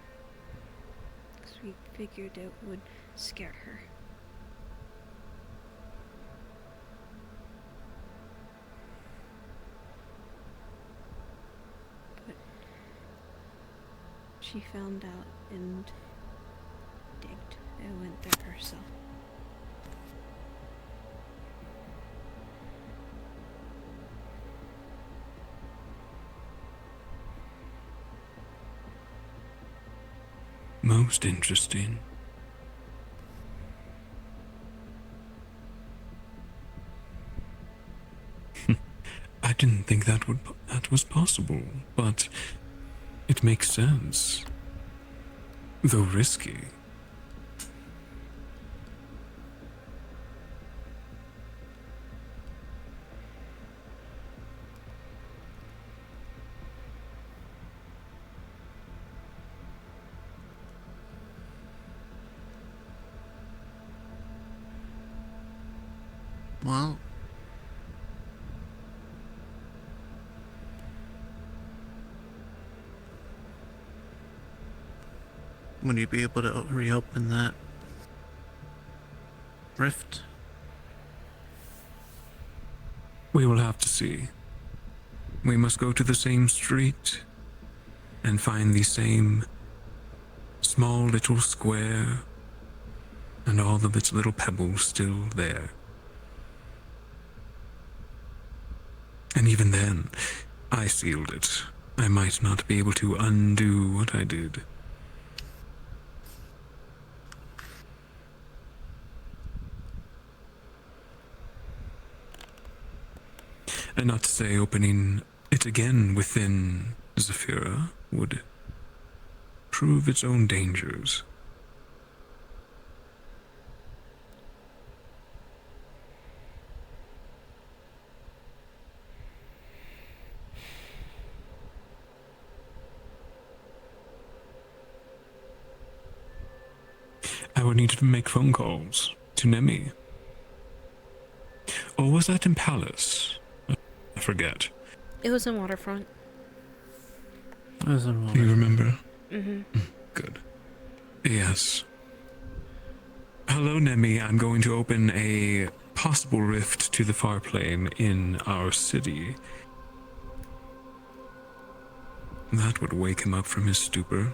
[SPEAKER 5] Because we figured it would scare her. But she found out and digged and went there herself.
[SPEAKER 4] Most interesting. I didn't think that was possible, but it makes sense. Though risky.
[SPEAKER 3] Well, would you be able to reopen that rift?
[SPEAKER 4] We will have to see. We must go to the same street and find the same small little square and all of its little pebbles still there. And even then, I sealed it. I might not be able to undo what I did. And not to say opening it again within Zephyra would prove its own dangers. I would need to make phone calls to Nemi. Or was that in Palace? I forget.
[SPEAKER 2] It was in Waterfront.
[SPEAKER 3] Do
[SPEAKER 4] You remember?
[SPEAKER 2] Mm-hmm.
[SPEAKER 4] Good. Yes. Hello, Nemi. I'm going to open a possible rift to the far plane in our city. That would wake him up from his stupor.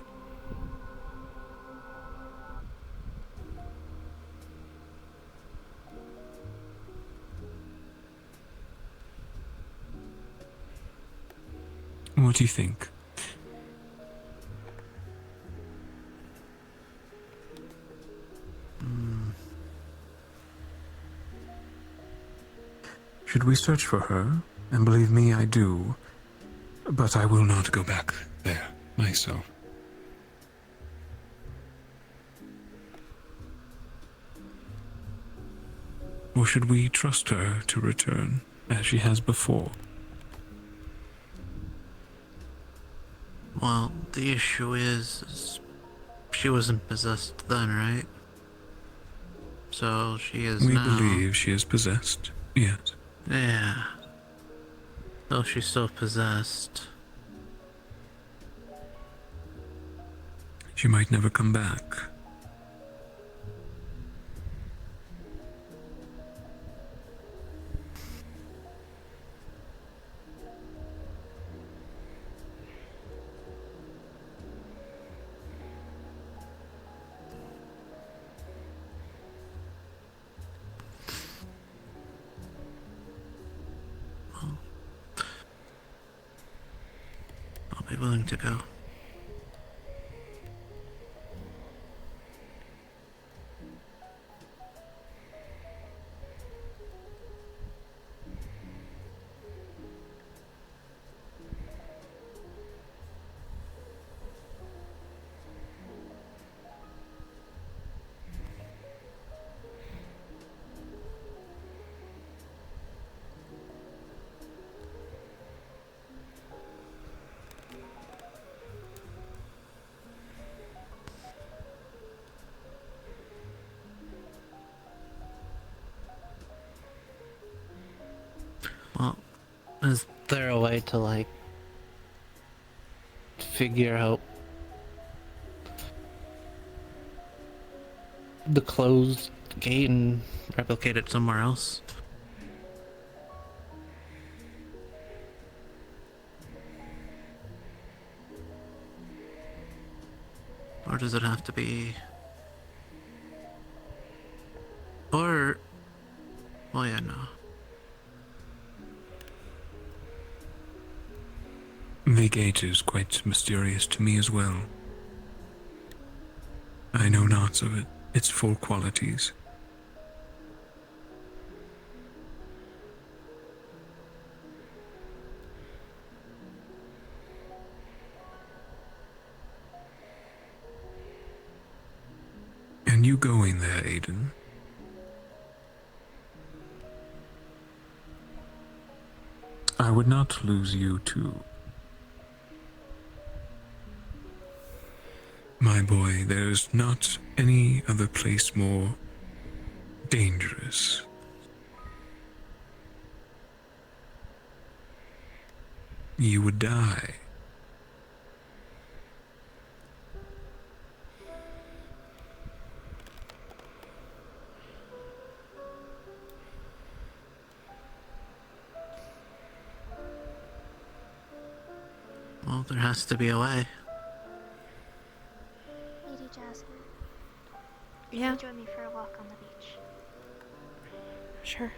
[SPEAKER 4] What do you think? Should we search for her? And believe me, I do. But I will not go back there myself. Or should we trust her to return, as she has before?
[SPEAKER 3] Well, the issue is she wasn't possessed then, right? So she is
[SPEAKER 4] We
[SPEAKER 3] now.
[SPEAKER 4] believe she is possessed, yes.
[SPEAKER 3] Yeah. So she's still possessed.
[SPEAKER 4] She might never come back.
[SPEAKER 3] I'll be willing to go. Well, is there a way to, like, figure out the closed gate and replicate it somewhere else? Or does it have to be... Or... Well, yeah, no.
[SPEAKER 4] The gate is quite mysterious to me as well. I know naught of it, its full qualities. And you going there, Aiden? I would not lose you too. My boy, there's not any other place more dangerous. You would die.
[SPEAKER 3] Well, there has to be a way.
[SPEAKER 6] Lady Jasmine,
[SPEAKER 2] Yeah,
[SPEAKER 6] join me for a walk on the beach.
[SPEAKER 2] sure.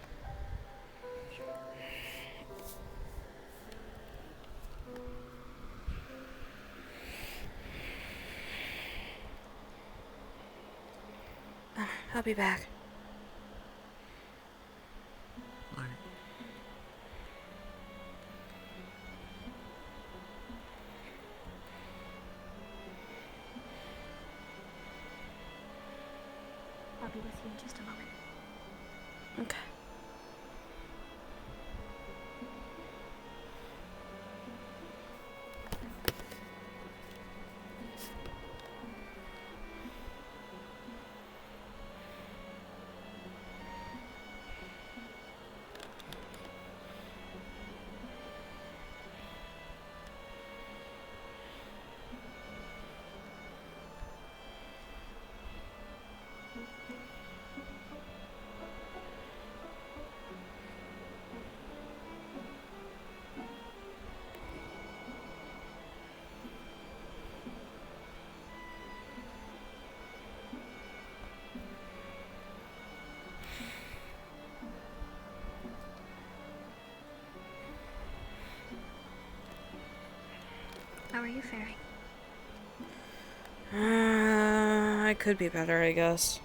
[SPEAKER 2] I'll be back.
[SPEAKER 3] Alright.
[SPEAKER 6] I'll be with you in just a moment.
[SPEAKER 2] Okay. I could be better, I guess.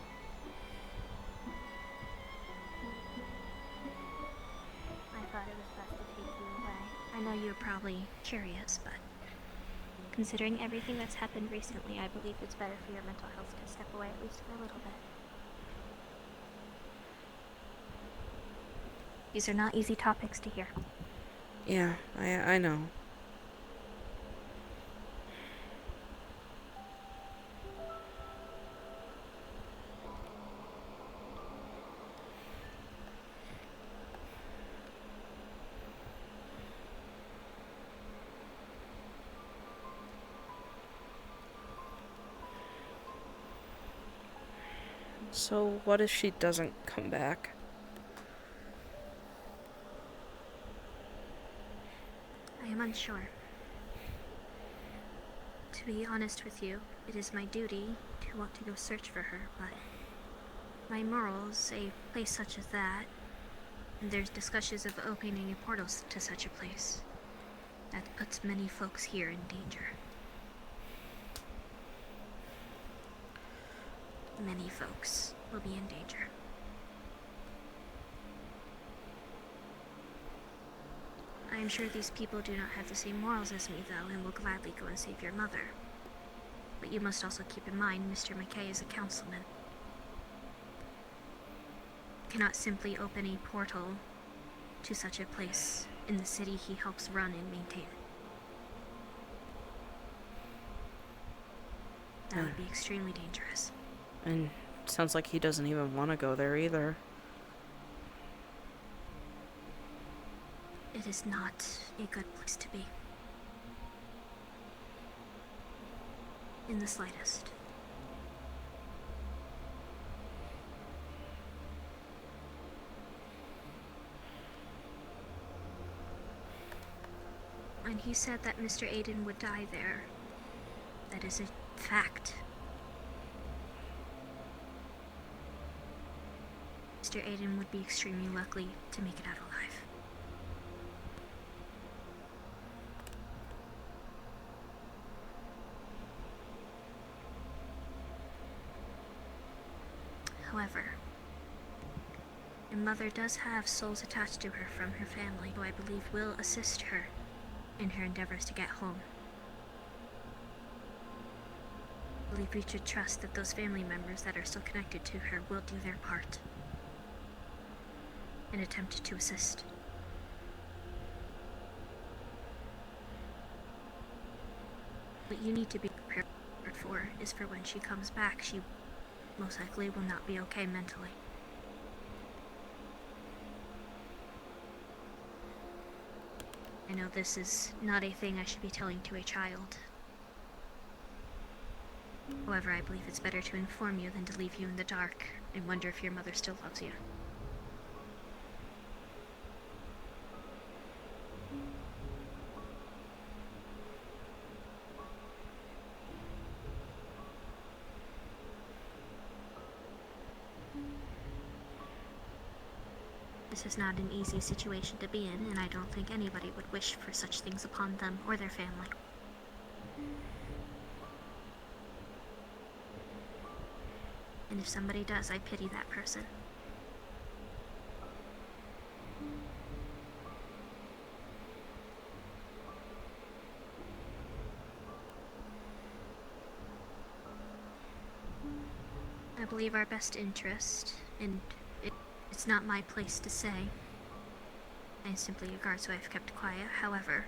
[SPEAKER 6] I thought it was best to take you away. I know you're probably curious, but considering everything that's happened recently, I believe it's better for your mental health to step away at least for a little bit. These are not easy topics to hear.
[SPEAKER 2] Yeah, I know. So what if she doesn't come back?
[SPEAKER 6] I am unsure. To be honest with you, it is my duty to want to go search for her, but my morals, a place such as that, and there's discussions of opening a portal to such a place, that puts many folks here in danger. Many folks will be in danger. I am sure these people do not have the same morals as me, though, and will gladly go and save your mother. But you must also keep in mind Mr. McKay is a councilman. Cannot simply open a portal to such a place in the city he helps run and maintain. That would be extremely dangerous.
[SPEAKER 2] And it sounds like he doesn't even want to go there either.
[SPEAKER 6] It is not a good place to be. In the slightest. When he said that Mr. Aiden would die there, that is a fact. Mr. Aiden would be extremely lucky to make it out alive. However, your mother does have souls attached to her from her family, who I believe will assist her in her endeavors to get home. I believe we should trust that those family members that are still connected to her will do their part and attempt to assist. What you need to be prepared for is for when she comes back, she most likely will not be okay mentally. I know this is not a thing I should be telling to a child. However, I believe it's better to inform you than to leave you in the dark and wonder if your mother still loves you. This is not an easy situation to be in, and I don't think anybody would wish for such things upon them or their family. And if somebody does, I pity that person. I believe our best interest, and it's not my place to say. I am simply a guard, so I've kept quiet. However,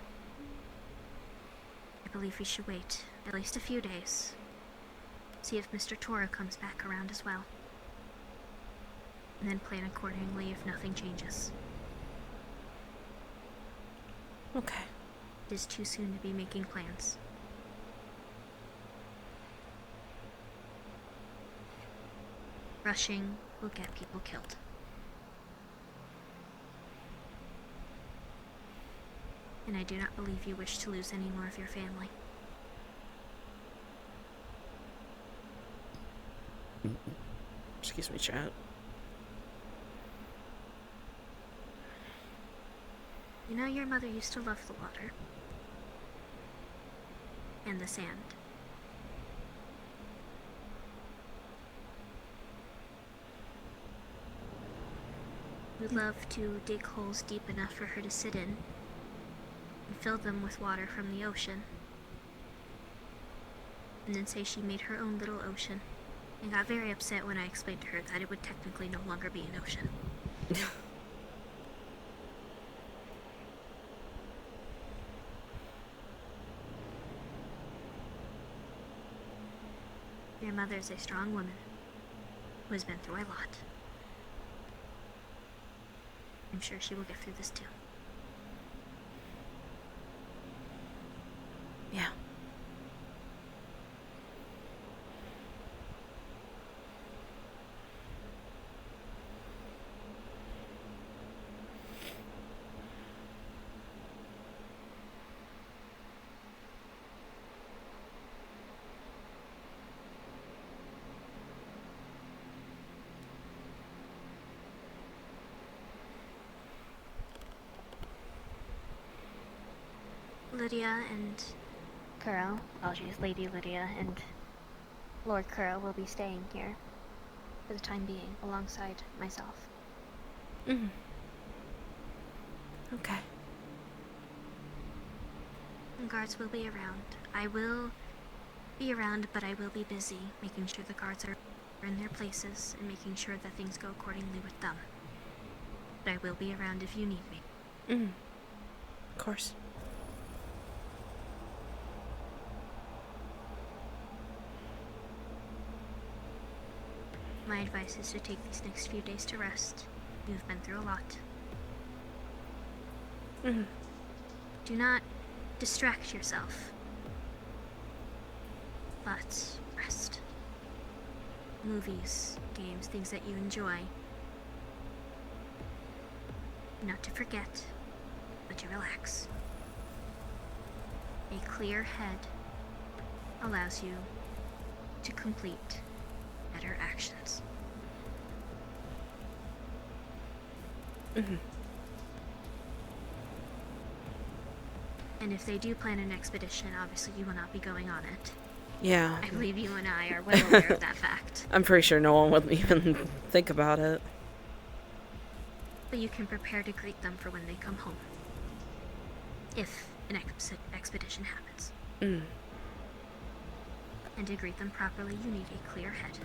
[SPEAKER 6] I believe we should wait at least a few days. See if Mr. Tora comes back around as well. And then plan accordingly if nothing changes.
[SPEAKER 2] Okay.
[SPEAKER 6] It is too soon to be making plans. Rushing will get people killed. And I do not believe you wish to lose any more of your family.
[SPEAKER 2] Excuse me, chat.
[SPEAKER 6] You know, your mother used to love the water. And the sand. would love to dig holes deep enough for her to sit in and fill them with water from the ocean. And then say she made her own little ocean and got very upset when I explained to her that it would technically no longer be an ocean. Your mother's a strong woman who has been through a lot. I'm sure she will get through this too.
[SPEAKER 2] Yeah.
[SPEAKER 6] Lydia and Kuro, apologies, Lady Lydia and Lord Kuro will be staying here for the time being alongside myself.
[SPEAKER 2] Mm. Okay.
[SPEAKER 6] And guards will be around. I will be around, but I will be busy making sure the guards are in their places and making sure that things go accordingly with them. But I will be around if you need me.
[SPEAKER 2] Mm. Of course.
[SPEAKER 6] My advice is to take these next few days to rest. You've been through a lot.
[SPEAKER 2] Mm.
[SPEAKER 6] Do not distract yourself, but rest. Movies, games, things that you enjoy. Not to forget, but to relax. A clear head allows you to complete better actions.
[SPEAKER 2] Mm-hmm.
[SPEAKER 6] And if they do plan an expedition, obviously you will not be going on it.
[SPEAKER 2] Yeah.
[SPEAKER 6] I believe you and I are well aware of that fact.
[SPEAKER 2] I'm pretty sure no one would even think about it.
[SPEAKER 6] But you can prepare to greet them for when they come home. If an expedition happens.
[SPEAKER 2] Mm.
[SPEAKER 6] And to greet them properly, you need a clear head.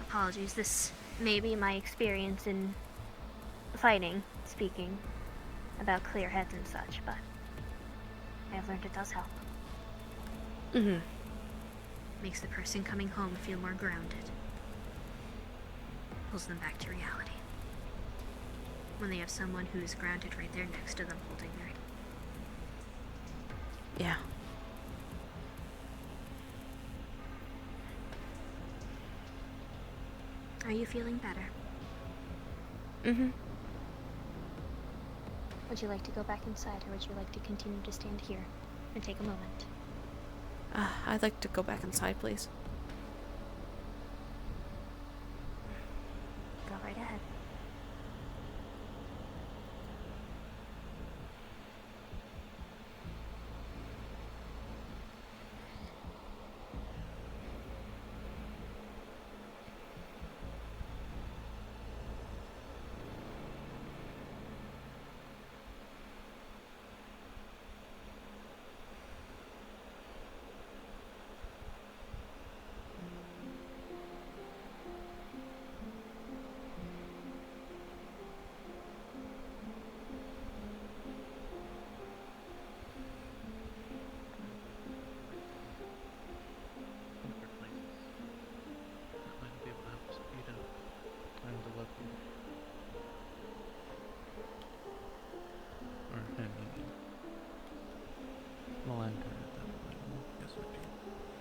[SPEAKER 6] Apologies, this may be my experience in fighting, speaking about clear heads and such, but I have learned it does help.
[SPEAKER 2] Mm-hmm.
[SPEAKER 6] Makes the person coming home feel more grounded. Pulls them back to reality. When they have someone who is grounded right there next to them holding their hand.
[SPEAKER 2] Yeah.
[SPEAKER 6] Are you feeling better?
[SPEAKER 2] Mm-hmm.
[SPEAKER 6] Would you like to go back inside, or would you like to continue to stand here and take a moment?
[SPEAKER 2] I'd like to go back inside, please.
[SPEAKER 6] Go right ahead.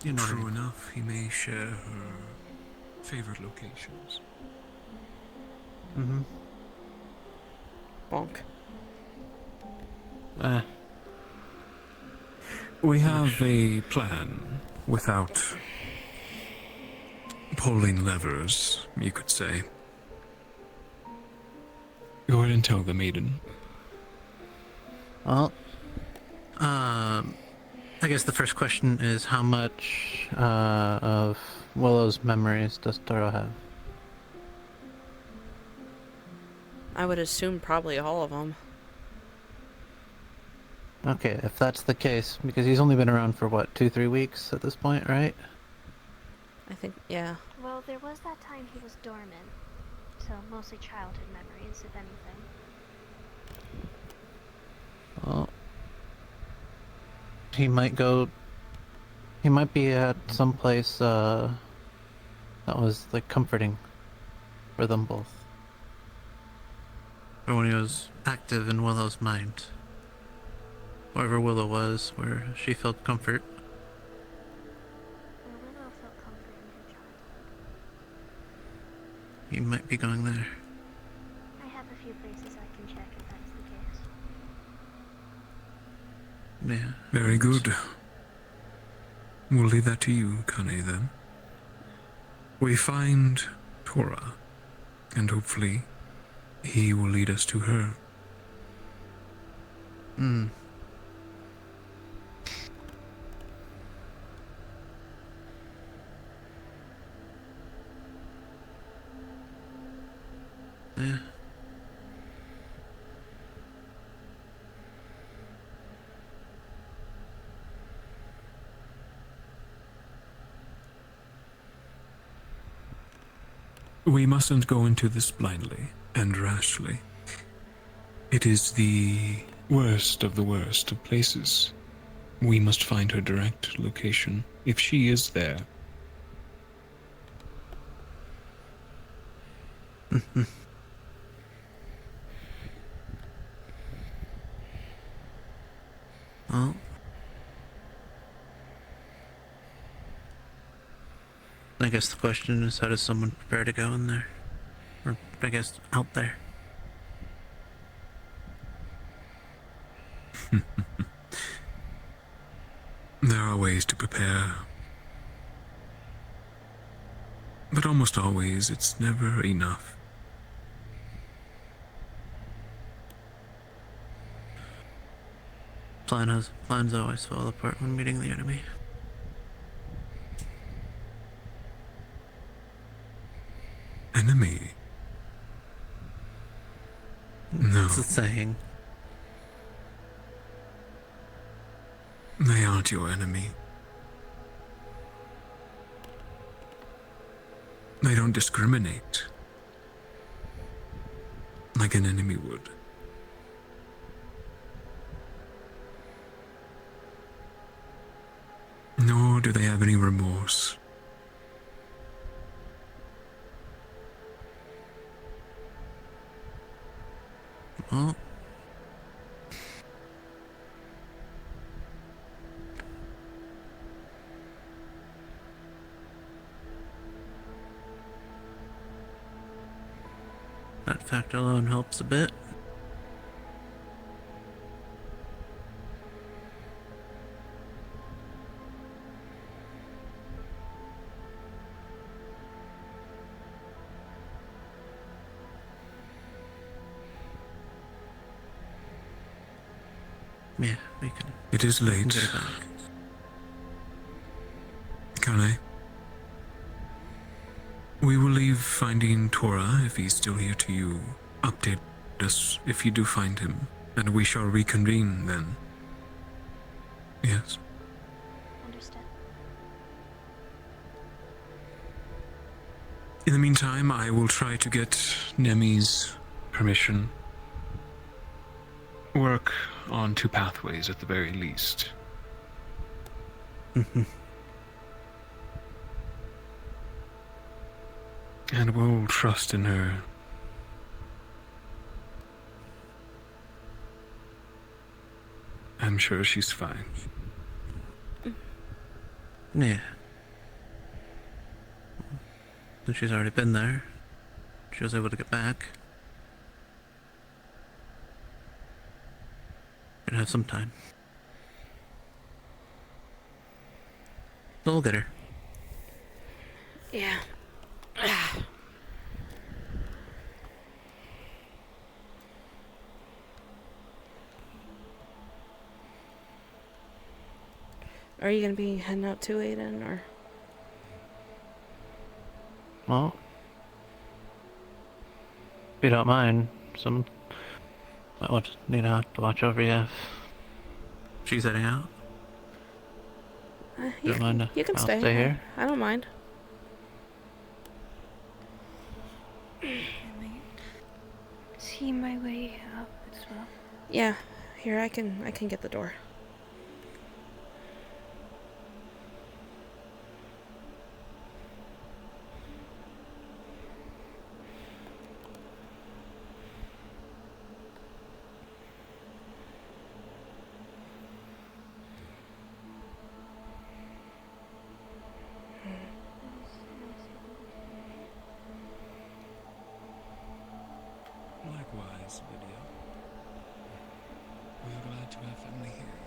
[SPEAKER 3] You know what I
[SPEAKER 4] True
[SPEAKER 3] mean.
[SPEAKER 4] enough, he may share her favorite locations.
[SPEAKER 3] Mm-hmm.
[SPEAKER 2] Bonk.
[SPEAKER 4] We have a plan without pulling levers, you could say. Go ahead and tell the maiden.
[SPEAKER 3] Well, I guess the first question is how much of Willow's memories does Doro have?
[SPEAKER 2] I would assume probably all of them.
[SPEAKER 3] Okay, if that's the case, because he's only been around for what, 2-3 weeks at this point, right?
[SPEAKER 2] I think, yeah.
[SPEAKER 6] Well, there was that time he was dormant, so mostly childhood memories, if anything.
[SPEAKER 3] Well, he might go. He might be at some place that was like comforting for them both. Or when he was active in Willow's mind. Wherever Willow was, where she felt comfort.
[SPEAKER 6] Where Willow felt comfort in her childhood.
[SPEAKER 3] He might be going there.
[SPEAKER 6] I have a few places I can check if that's the case.
[SPEAKER 3] Yeah.
[SPEAKER 4] Very good. We'll leave that to you, Kane, then. We find Tora, and hopefully he will lead us to her.
[SPEAKER 3] Hmm. Yeah.
[SPEAKER 4] We mustn't go into this blindly and rashly. It is the worst of the worst of places. We must find her direct location, if she is there.
[SPEAKER 3] Well, I guess the question is, how does someone prepare to go in there? Or, I guess, out there?
[SPEAKER 4] There are ways to prepare. But almost always, it's never enough.
[SPEAKER 3] Plans always fall apart when meeting the enemy.
[SPEAKER 4] Enemy? No,
[SPEAKER 3] It's a saying.
[SPEAKER 4] they aren't your enemy. They don't discriminate like an enemy would. Nor do they have any remorse.
[SPEAKER 3] Well, that fact alone helps a bit. Yeah, we can
[SPEAKER 4] It is late.
[SPEAKER 3] get it back.
[SPEAKER 4] Kane? We will leave finding Tora if he's still here to you. Update us if you do find him, and we shall reconvene then. Yes.
[SPEAKER 6] Understood.
[SPEAKER 4] In the meantime, I will try to get Nemi's permission. Work on 2 pathways at the very least. And we'll trust in her. I'm sure she's fine.
[SPEAKER 3] Yeah. Since she's already been there, she was able to get back. Gonna have some time. So we'll get her.
[SPEAKER 2] Yeah. Are you gonna be heading out too, Aiden, or?
[SPEAKER 3] Well, if you don't mind, someone might need to watch over you if she's heading out.
[SPEAKER 2] You
[SPEAKER 3] Don't mind.
[SPEAKER 2] you can
[SPEAKER 3] I'll
[SPEAKER 2] stay.
[SPEAKER 3] stay here.
[SPEAKER 2] I don't mind.
[SPEAKER 5] See my way out as well.
[SPEAKER 2] Yeah, here I can get the door.
[SPEAKER 4] Likewise, Lydia. We are glad to have family here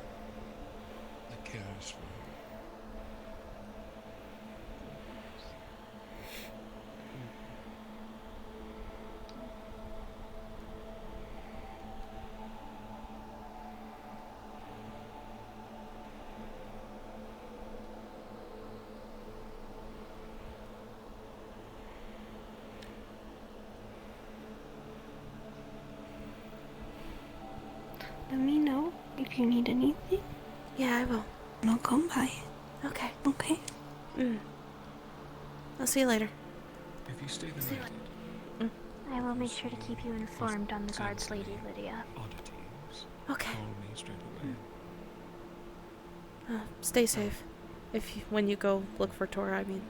[SPEAKER 4] that cares for her.
[SPEAKER 5] Let me know if you need anything.
[SPEAKER 2] Yeah, I will.
[SPEAKER 5] And I'll come by.
[SPEAKER 2] Okay.
[SPEAKER 5] Okay?
[SPEAKER 2] I'll see you later.
[SPEAKER 4] If you stay the night,
[SPEAKER 6] I will make sure to keep you informed on the guards lady, Lydia.
[SPEAKER 4] oddities,
[SPEAKER 2] Okay.
[SPEAKER 4] call me straight away.
[SPEAKER 2] Stay safe. When you go look for Tora, I mean.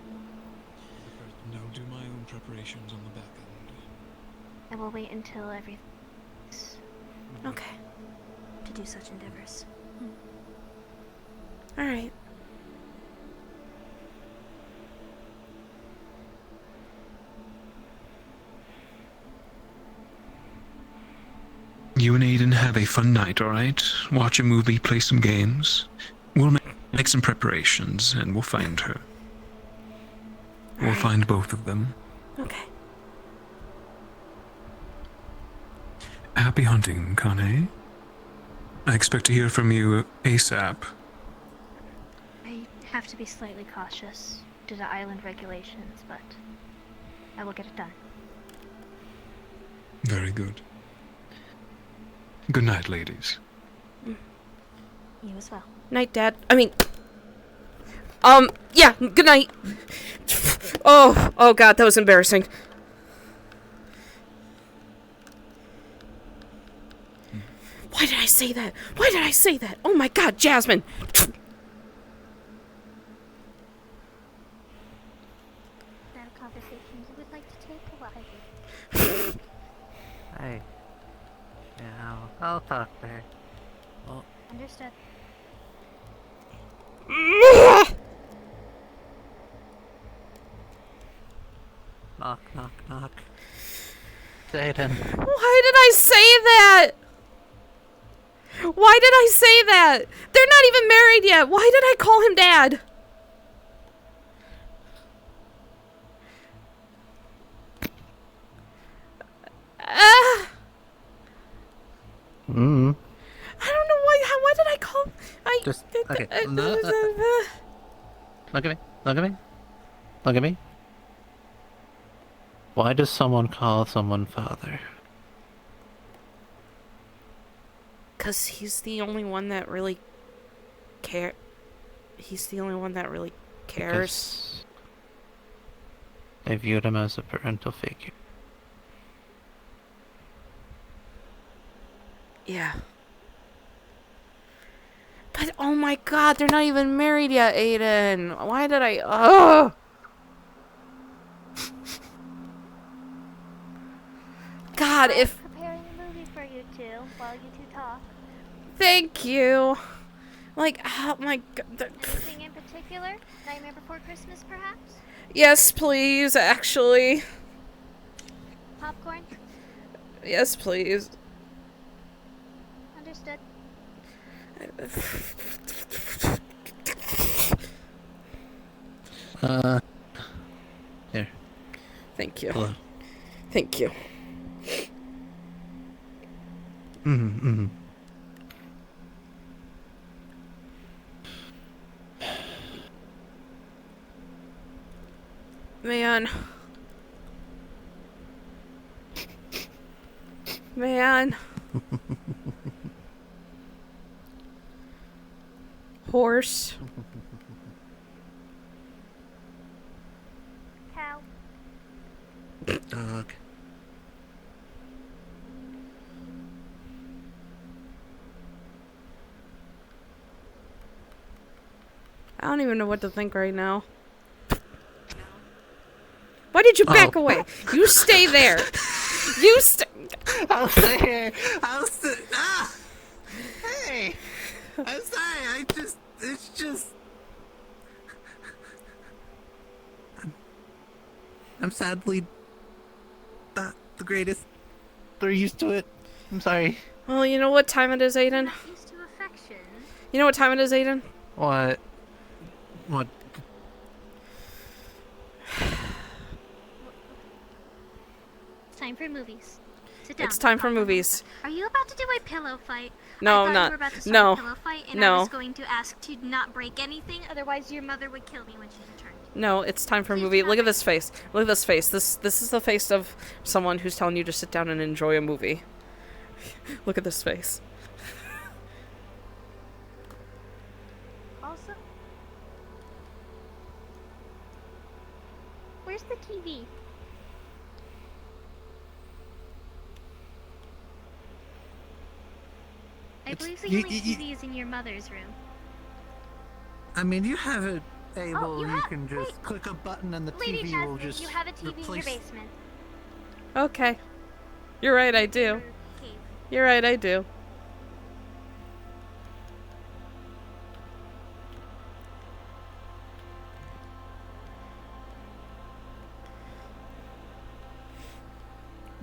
[SPEAKER 4] And I'll do my own preparations on the back end.
[SPEAKER 6] I will wait until everything's
[SPEAKER 2] Okay.
[SPEAKER 6] to do such endeavors.
[SPEAKER 2] All right.
[SPEAKER 4] You and Aiden have a fun night, alright? Watch a movie, play some games. We'll make some preparations, and we'll find her. We'll
[SPEAKER 2] Alright.
[SPEAKER 4] find both of them.
[SPEAKER 2] Okay.
[SPEAKER 4] Happy hunting, Kane. I expect to hear from you ASAP.
[SPEAKER 6] I have to be slightly cautious due to island regulations, but I will get it done.
[SPEAKER 4] Very good. Good night, ladies.
[SPEAKER 6] You as well.
[SPEAKER 2] Night, Dad. I mean. Yeah. Good night. Oh God, that was embarrassing. Why did I say that? Why did I say that? Oh my God, Jasmine.
[SPEAKER 6] That a conversation you would like to take a while?
[SPEAKER 3] Hey. Yeah, I'll talk to her. Well,
[SPEAKER 6] Understood.
[SPEAKER 3] knock, knock, knock. Aiden.
[SPEAKER 2] Why did I say that? Why did I say that? They're not even married yet. Why did I call him Dad? I don't know why. Why did I call?
[SPEAKER 3] Just okay. Look at me. Look at me. Look at me. Why does someone call someone father?
[SPEAKER 2] Cause he's the only one that really care. He's the only one that really cares.
[SPEAKER 3] Because they viewed him as a parental figure.
[SPEAKER 2] Yeah. But oh my God, they're not even married yet, Aiden. Why did I? Oh. God, if.
[SPEAKER 6] Preparing a movie for you two while you two talk.
[SPEAKER 2] Thank you. Like, oh my God.
[SPEAKER 6] Anything in particular? Nightmare Before Christmas, perhaps?
[SPEAKER 2] Yes, please. Actually,
[SPEAKER 6] Popcorn?
[SPEAKER 2] yes, please.
[SPEAKER 6] Understood.
[SPEAKER 3] Here.
[SPEAKER 2] Thank you.
[SPEAKER 3] Hello.
[SPEAKER 2] Thank you. Man. Man. Horse.
[SPEAKER 6] Cow.
[SPEAKER 3] Dog.
[SPEAKER 2] I don't even know what to think right now. Why did you back away? You stay there. You stay.
[SPEAKER 3] I'll stay here. Ah! Hey! I'm sorry, it's just... I'm sadly not the greatest. They're used to it. I'm sorry.
[SPEAKER 2] Well, you know what time it is, Aiden?
[SPEAKER 6] Not used to affection.
[SPEAKER 2] You know what time it is, Aiden?
[SPEAKER 3] What? What?
[SPEAKER 6] It's time for movies. Sit down.
[SPEAKER 2] It's time for movies.
[SPEAKER 6] Are you about to do a pillow fight?
[SPEAKER 2] No,
[SPEAKER 6] I thought
[SPEAKER 2] not.
[SPEAKER 6] you were about to start
[SPEAKER 2] No.
[SPEAKER 6] a pillow fight, and
[SPEAKER 2] No.
[SPEAKER 6] I was going to ask to not break anything, otherwise your mother would kill me when she returned.
[SPEAKER 2] No, it's time for a movie. Look at this face. Look at this face. This is the face of someone who's telling you to sit down and enjoy a movie. Look at this face.
[SPEAKER 6] Also, where's the TV? I believe the only TV is in your mother's room.
[SPEAKER 3] I mean, you have it able.
[SPEAKER 6] Oh,
[SPEAKER 3] you can just click a button and the
[SPEAKER 6] Lady
[SPEAKER 3] TV
[SPEAKER 6] Jasmine,
[SPEAKER 3] will just
[SPEAKER 6] you have a TV in your
[SPEAKER 3] replace.
[SPEAKER 6] basement.
[SPEAKER 2] Okay. You're right, I do.
[SPEAKER 6] Your cave.
[SPEAKER 2] You're right, I do.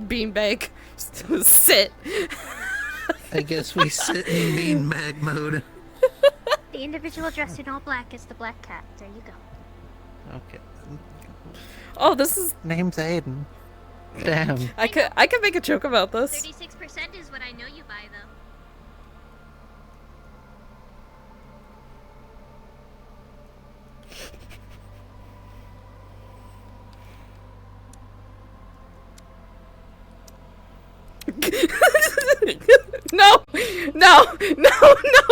[SPEAKER 2] Beanbag. Sit.
[SPEAKER 3] I guess we sit in beanbag mode.
[SPEAKER 6] The individual dressed in all black is the black cat. There you go.
[SPEAKER 3] Okay.
[SPEAKER 2] Oh, this is.
[SPEAKER 3] Name's Aiden. Damn.
[SPEAKER 2] I could make a joke about this.
[SPEAKER 6] 36% is what I know you by, though.
[SPEAKER 2] No, no, no, no.